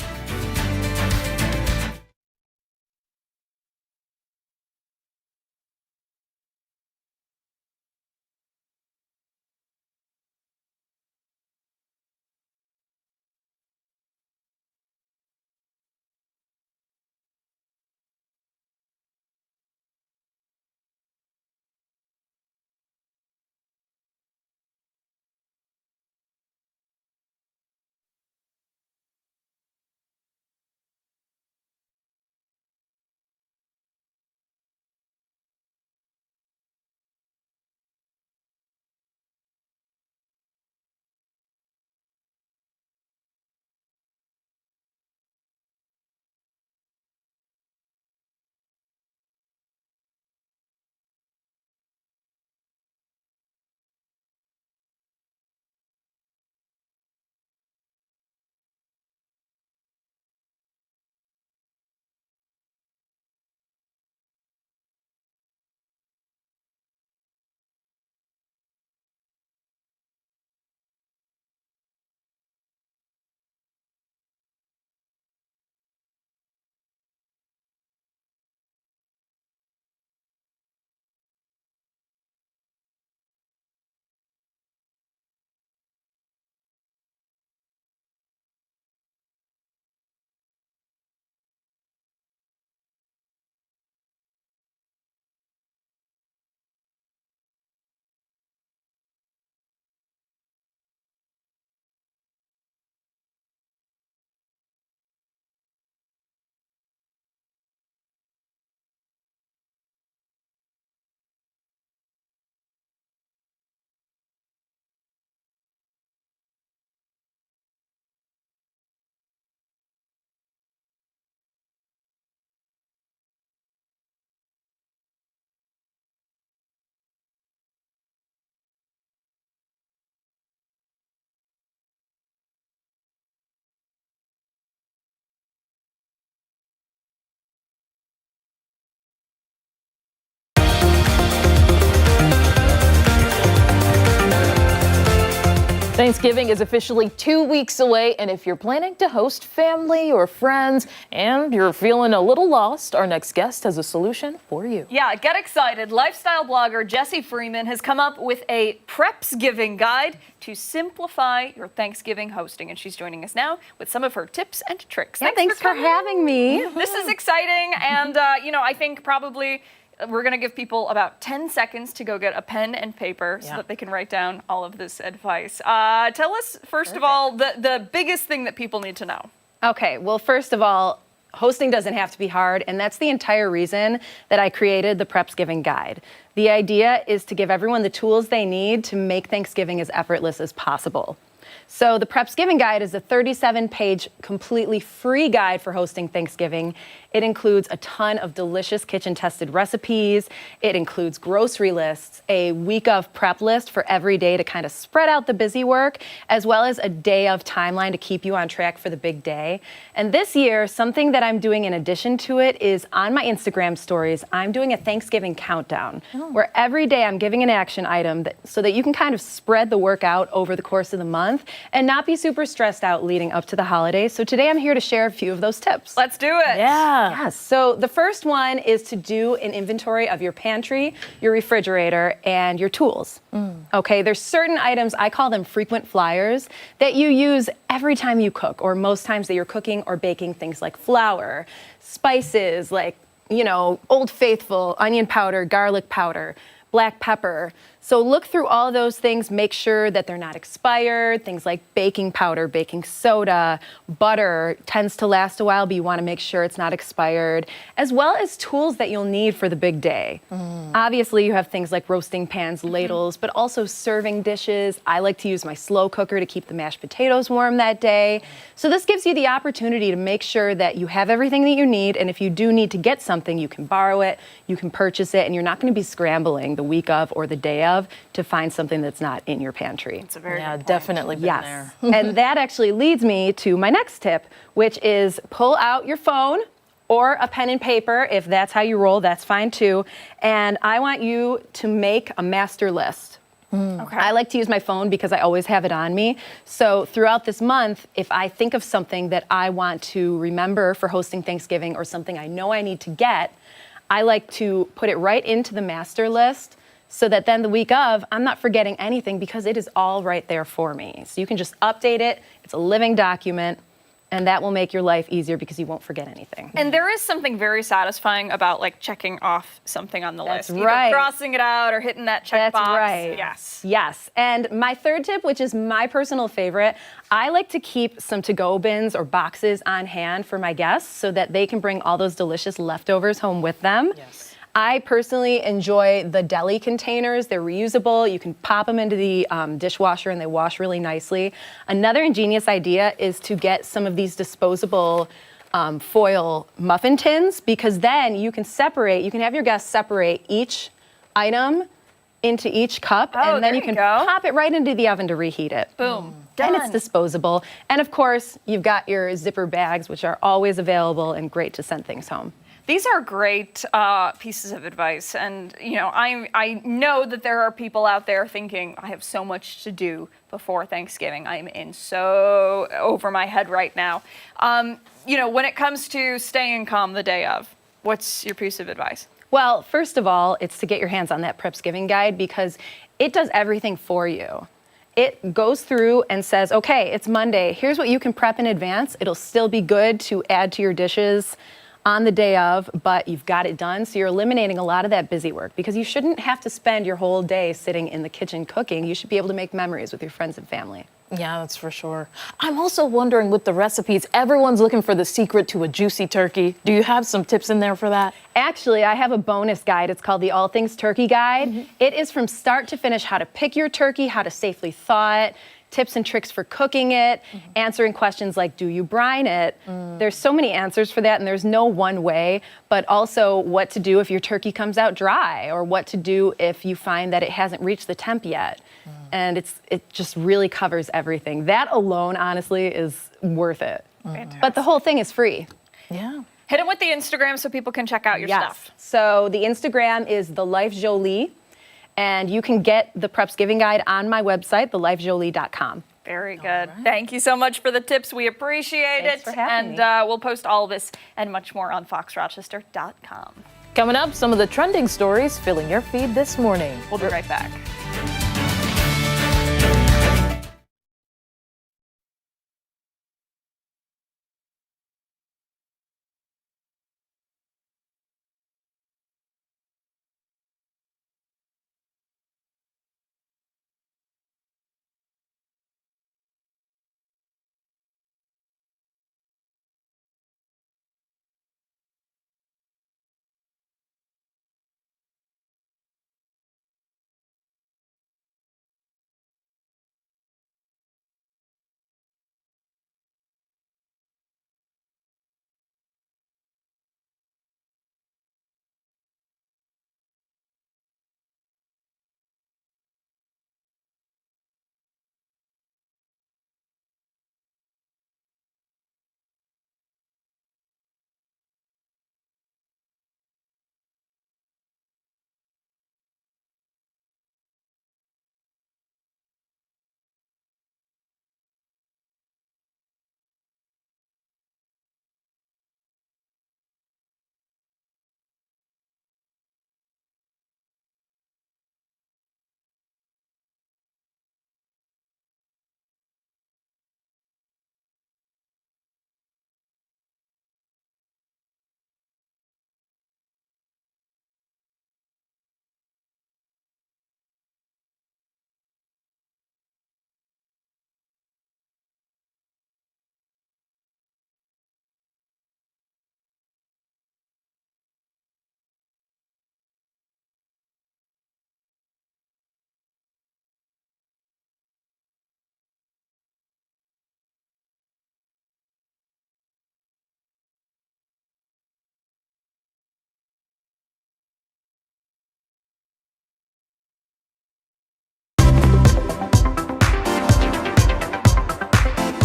Thanksgiving is officially 2 weeks away, and if you're planning to host family or friends and you're feeling a little lost, our next guest has a solution for you. Yeah, get excited. Lifestyle blogger Jessie Freeman has come up with a Prepsgiving guide to simplify your Thanksgiving hosting, and she's joining us now with some of her tips and tricks. Yeah, thanks for having me. This is exciting, and I think probably we're going to give people about 10 seconds to go get a pen and paper so that they can write down all of this advice. Tell us, first of all, the biggest thing that people need to know. Okay, well, first of all, hosting doesn't have to be hard, and that's the entire reason that I created the Prepsgiving Guide. The idea is to give everyone the tools they need to make Thanksgiving as effortless as possible. So the Prepsgiving Guide is a 37-page, completely free guide for hosting Thanksgiving. It includes a ton of delicious kitchen-tested recipes. It includes grocery lists, a week of prep list for every day to kind of spread out the busy work, as well as a day of timeline to keep you on track for the big day. And this year, something that I'm doing in addition to it is on my Instagram stories, I'm doing a Thanksgiving countdown, where every day I'm giving an action item so that you can kind of spread the work out over the course of the month and not be super stressed out leading up to the holidays. So today I'm here to share a few of those tips. Let's do it. Yeah. Yes. So the first one is to do an inventory of your pantry, your refrigerator, and your tools. Okay, there's certain items, I call them frequent flyers, that you use every time you cook, or most times that you're cooking or baking, things like flour, spices, like, Old Faithful, onion powder, garlic powder, black pepper. So look through all those things, make sure that they're not expired. Things like baking powder, baking soda, butter tends to last a while, but you want to make sure it's not expired, as well as tools that you'll need for the big day. Obviously, you have things like roasting pans, ladles, but also serving dishes. I like to use my slow cooker to keep the mashed potatoes warm that day. So this gives you the opportunity to make sure that you have everything that you need, and if you do need to get something, you can borrow it, you can purchase it, and you're not going to be scrambling the week of or the day of to find something that's not in your pantry. It's a very good point. Definitely been there. And that actually leads me to my next tip, which is pull out your phone or a pen and paper. If that's how you roll, that's fine too. And I want you to make a master list. Okay. I like to use my phone because I always have it on me. So throughout this month, if I think of something that I want to remember for hosting Thanksgiving or something I know I need to get, I like to put it right into the master list, so that then the week of, I'm not forgetting anything because it is all right there for me. So you can just update it. It's a living document, and that will make your life easier because you won't forget anything. And there is something very satisfying about checking off something on the list. That's right. Either crossing it out or hitting that check box. That's right. Yes. Yes. And my third tip, which is my personal favorite, I like to keep some to-go bins or boxes on hand for my guests so that they can bring all those delicious leftovers home with them. Yes. I personally enjoy the deli containers. They're reusable. You can pop them into the dishwasher and they wash really nicely. Another ingenious idea is to get some of these disposable foil muffin tins, because then you can have your guests separate each item into each cup, and then you can pop it right into the oven to reheat it. Boom. And it's disposable. And of course, you've got your zipper bags, which are always available and great to send things home. These are great pieces of advice, and I know that there are people out there thinking, I have so much to do before Thanksgiving. I'm in so over my head right now. When it comes to staying calm the day of, what's your piece of advice? Well, first of all, it's to get your hands on that Prepsgiving guide because it does everything for you. It goes through and says, okay, it's Monday. Here's what you can prep in advance. It'll still be good to add to your dishes on the day of, but you've got it done. So you're eliminating a lot of that busy work because you shouldn't have to spend your whole day sitting in the kitchen cooking. You should be able to make memories with your friends and family. Yeah, that's for sure. I'm also wondering with the recipes, everyone's looking for the secret to a juicy turkey. Do you have some tips in there for that? Actually, I have a bonus guide. It's called the All Things Turkey Guide. It is from start to finish how to pick your turkey, how to safely thaw it, tips and tricks for cooking it, answering questions like, do you brine it? There's so many answers for that, and there's no one way, but also what to do if your turkey comes out dry, or what to do if you find that it hasn't reached the temp yet. And it just really covers everything. That alone, honestly, is worth it. But the whole thing is free. Yeah. Hit it with the Instagram so people can check out your stuff. So the Instagram is The Life Jolie. And you can get the Prepsgiving Guide on my website, thelifejolie.com. Very good. Thank you so much for the tips. We appreciate Thanks it. for having and me. We'll post all this and much more on foxrochester.com. Coming up, some of the trending stories filling your feed this morning. We'll be right back.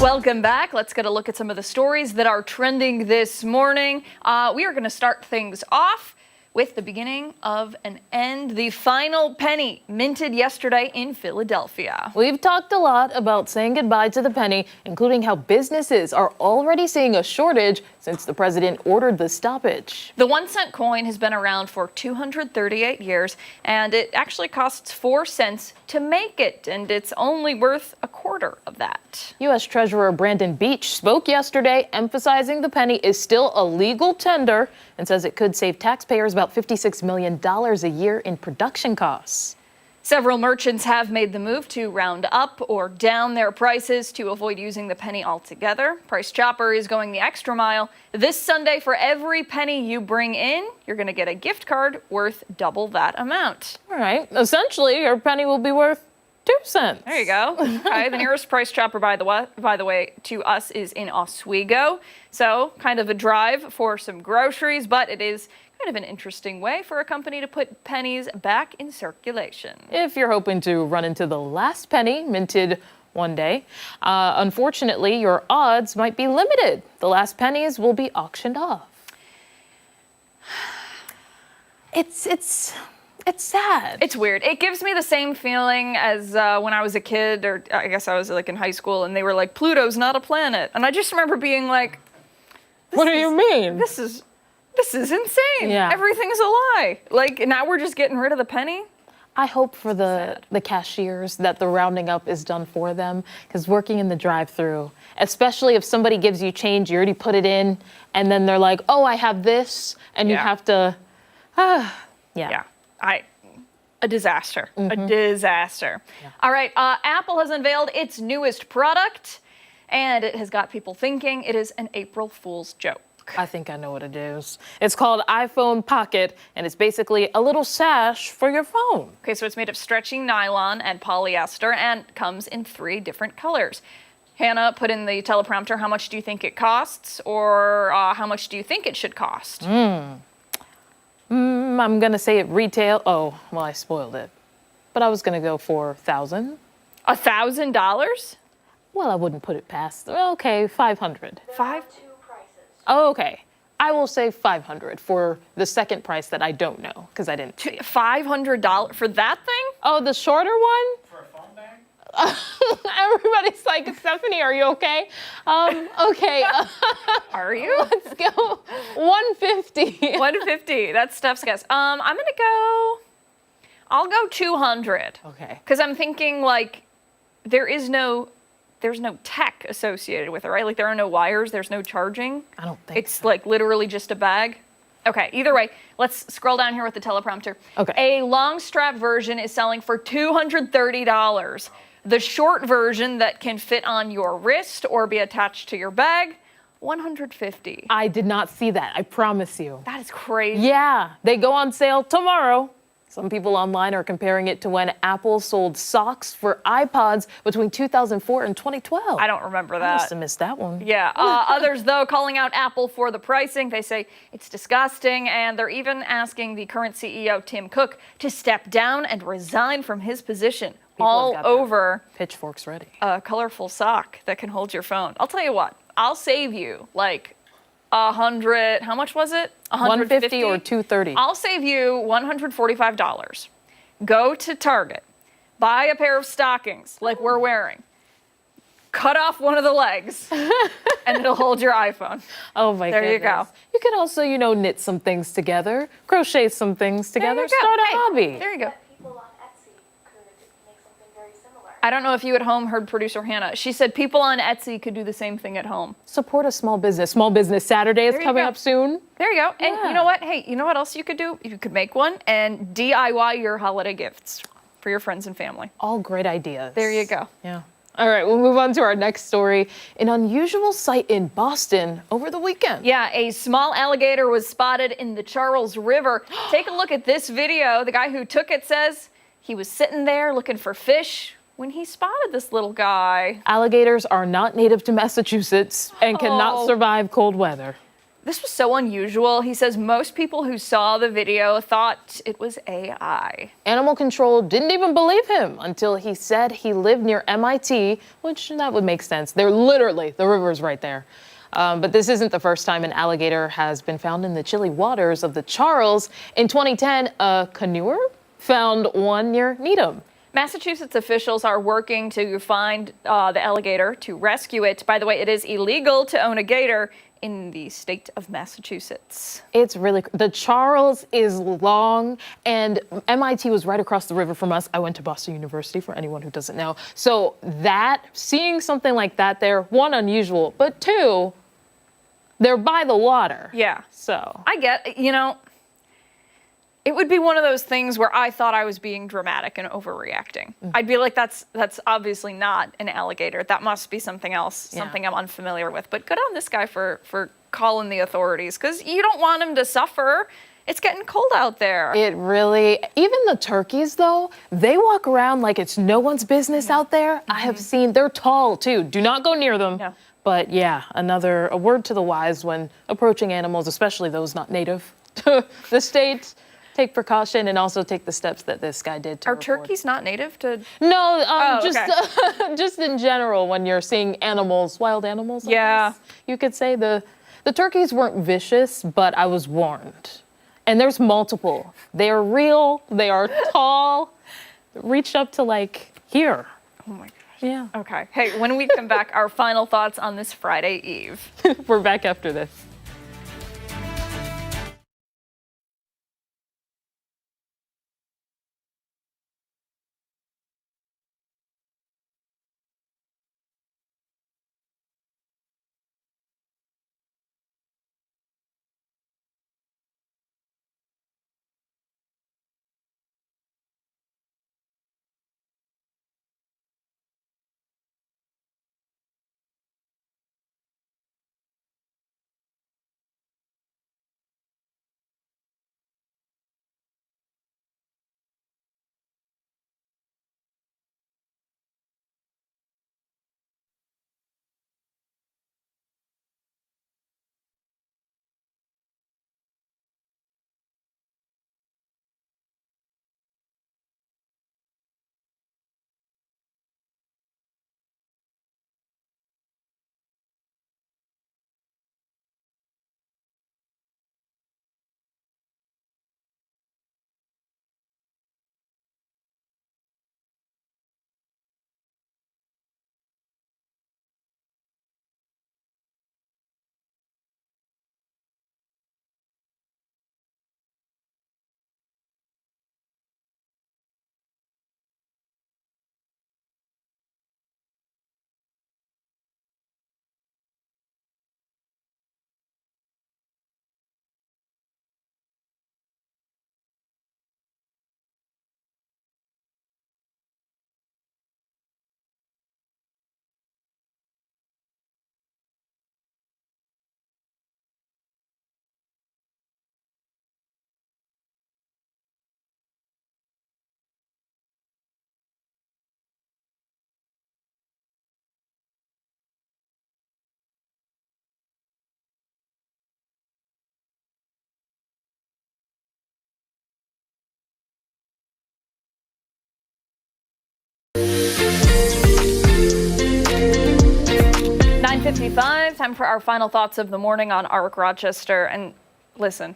Welcome back. Let's get a look at some of the stories that are trending this morning. We are going to start things off with the beginning of an end. The final penny minted yesterday in Philadelphia. We've talked a lot about saying goodbye to the penny, including how businesses are already seeing a shortage since the president ordered the stoppage. The 1-cent coin has been around for 238 years, and it actually costs 4 cents to make it, and it's only worth a quarter of that. U.S. Treasurer Brandon Beach spoke yesterday, emphasizing the penny is still a legal tender and says it could save taxpayers about $56 million a year in production costs. Several merchants have made the move to round up or down their prices to avoid using the penny altogether. Price Chopper is going the extra mile. This Sunday, for every penny you bring in, you're going to get a gift card worth double that amount. All right. Essentially, your penny will be worth 2 cents. There you go. Okay, the nearest Price Chopper, by the way, to us is in Oswego. So kind of a drive for some groceries, but it is kind of an interesting way for a company to put pennies back in circulation. If you're hoping to run into the last penny minted one day, unfortunately, your odds might be limited. The last pennies will be auctioned off. It's sad. It's weird. It gives me the same feeling as when I was a kid, or I guess I was like in high school, and they were like, Pluto's not a planet. And I just remember being like, what do you mean? This is insane. Yeah. Everything's a lie. Like, now we're just getting rid of the penny. I hope for the cashiers that the rounding up is done for them, because working in the drive-thru, especially if somebody gives you change, you already put it in, and then they're like, oh, I have this, and you have to, Yeah. A disaster. A disaster. Yeah. All right. Apple has unveiled its newest product, and it has got people thinking it is an April Fool's joke. I think I know what it is. It's called iPhone Pocket, and it's basically a little sash for your phone. Okay, so it's made of stretchy nylon and polyester and comes in 3 different colors. Hannah, put in the teleprompter, how much do you think it costs, or how much do you think it should cost? I'm gonna say it retail. Oh, well, I spoiled it. But I was gonna go for $1,000. $1,000? Well, I wouldn't put it past. Okay, $500. Oh, okay. I will say $500 for the second price that I don't know, because I didn't see it. $500 for that thing? Oh, the shorter one? For a phone bag? Everybody's like, Stephanie, are you okay? Okay. Are you? Let's go. 150. 150. That's Steph's guess. I'll go 200. Okay. Because I'm thinking like there's no tech associated with it, right? Like there are no wires, there's no charging. I don't think it's like literally just a bag. Okay, either way, let's scroll down here with the teleprompter. Okay. A long strap version is selling for $230. The short version that can fit on your wrist or be attached to your bag, $150. I did not see that, I promise you. That is crazy. Yeah, they go on sale tomorrow. Some people online are comparing it to when Apple sold socks for iPods between 2004 and 2012. I don't remember I that. must have missed that one. Yeah. Others, though, calling out Apple for the pricing. They say it's disgusting, and they're even asking the current CEO, Tim Cook, to step down and resign from his position. People all have got their over pitchforks ready. A colorful sock that can hold your phone. I'll tell you what. I'll save you like 100. How much was it? 150 or 230. I'll save you $145. Go to Target, buy a pair of stockings like we're wearing, cut off one of the legs, and it'll hold your iPhone. Oh my goodness. There you go. You can also, knit some things together, crochet some things together, There you go. start a Hey, hobby. There you go. I don't know if you at home heard producer Hannah. She said people on Etsy could do the same thing at home. Support a small business. Small Business Saturday is There you coming go. up soon. There you go. And Yeah. you know what? Hey, you know what else you could do? You could make one and DIY your holiday gifts for your friends and family. All great ideas. There you go. Yeah. All right, we'll move on to our next story. An unusual sight in Boston over the weekend. Yeah, a small alligator was spotted in the Charles River. Take a look at this video. The guy who took it says he was sitting there looking for fish when he spotted this little guy. Alligators are not native to Massachusetts and cannot Oh. survive cold weather. This was so unusual. He says most people who saw the video thought it was AI. Animal control didn't even believe him until he said he lived near MIT, which that would make sense. They're literally, the river's right there. But this isn't the first time an alligator has been found in the chilly waters of the Charles. In 2010, a canoer found one near Needham. Massachusetts officials are working to find the alligator to rescue it. By the way, it is illegal to own a gator in the state of Massachusetts. It's really, the Charles is long and MIT was right across the river from us. I went to Boston University for anyone who doesn't know. So seeing something like that there, one, unusual, but two, they're by the water. Yeah. So I get, it would be one of those things where I thought I was being dramatic and overreacting. I'd be like, that's obviously not an alligator. That must be something else, something I'm unfamiliar with. But good on this guy for calling the authorities, because you don't want him to suffer. It's getting cold out there. It really, even the turkeys though, they walk around like it's no one's business out there. I have seen, they're tall too. Do not go near them. No. But yeah, a word to the wise when approaching animals, especially those not native to the state. Take precaution and also take the steps that this guy did to Are report. turkeys not native to? No, okay. just in general, when you're seeing animals, wild animals. I Yeah. guess, you could say the turkeys weren't vicious, but I was warned. And there's multiple. They are real. They are tall. Reached up to like here. Oh my gosh. Yeah. Okay. Hey, when we come back, our final thoughts on this Friday Eve. We're back after this. 8:55, time for our final thoughts of the morning on ARC Rochester. And listen,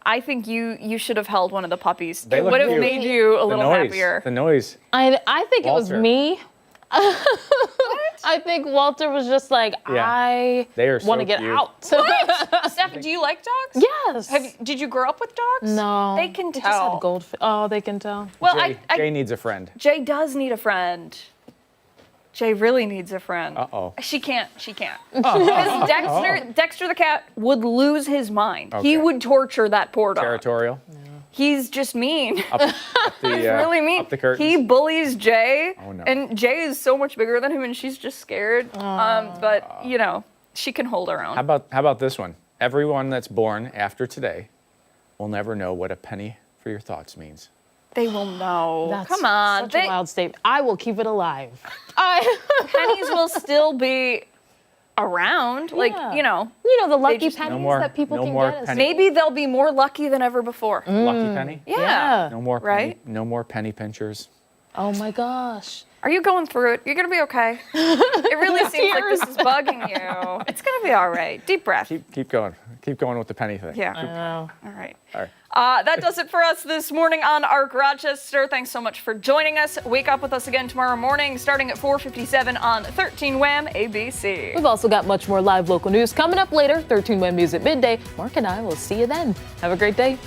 I think you should have held one of the puppies. They It look would have cute. made you a little happier. The noise. I think it was Walter. me. I think Walter was just like, Yeah. I They are want to so get cute. out. What? Steph, do you like dogs? Yes. Did you grow up with dogs? No. They can They just tell. had goldfish. Oh, they can tell. Well, Jay needs a friend. Jay does need a friend. Jay really needs a friend. Uh-oh. She can't. Because Dexter the cat would lose his mind. He Okay. would torture that poor dog. Territorial. He's just mean. Up the, He's really mean. Up the curtains. He bullies Jay. Oh, no. And Jay is so much bigger than him, and she's just scared. But you know, she can hold her own. How about this one? Everyone that's born after today will never know what a penny for your thoughts means. They will know. That's Come on. Such a wild statement. I will keep it alive. Pennies will still be around. Yeah. Like, You know, the lucky just- pennies No more- that people no can more get us. pennies. Maybe they'll be more lucky than ever before. Lucky penny. Yeah. No more Right? penny, no more penny pinchers. Oh my gosh. Are you going through it? You're going to be okay. It really seems like this is bugging you. It's going to be all right. Deep breath. Keep going. Keep going with the penny thing. Yeah. I know. All right. All right. That does it for us this morning on ARC Rochester. Thanks so much for joining us. Wake up with us again tomorrow morning, starting at 4:57 on 13 WHAM ABC. We've also got much more live local news coming up later. 13 WHAM News at midday. Mark and I will see you then. Have a great day.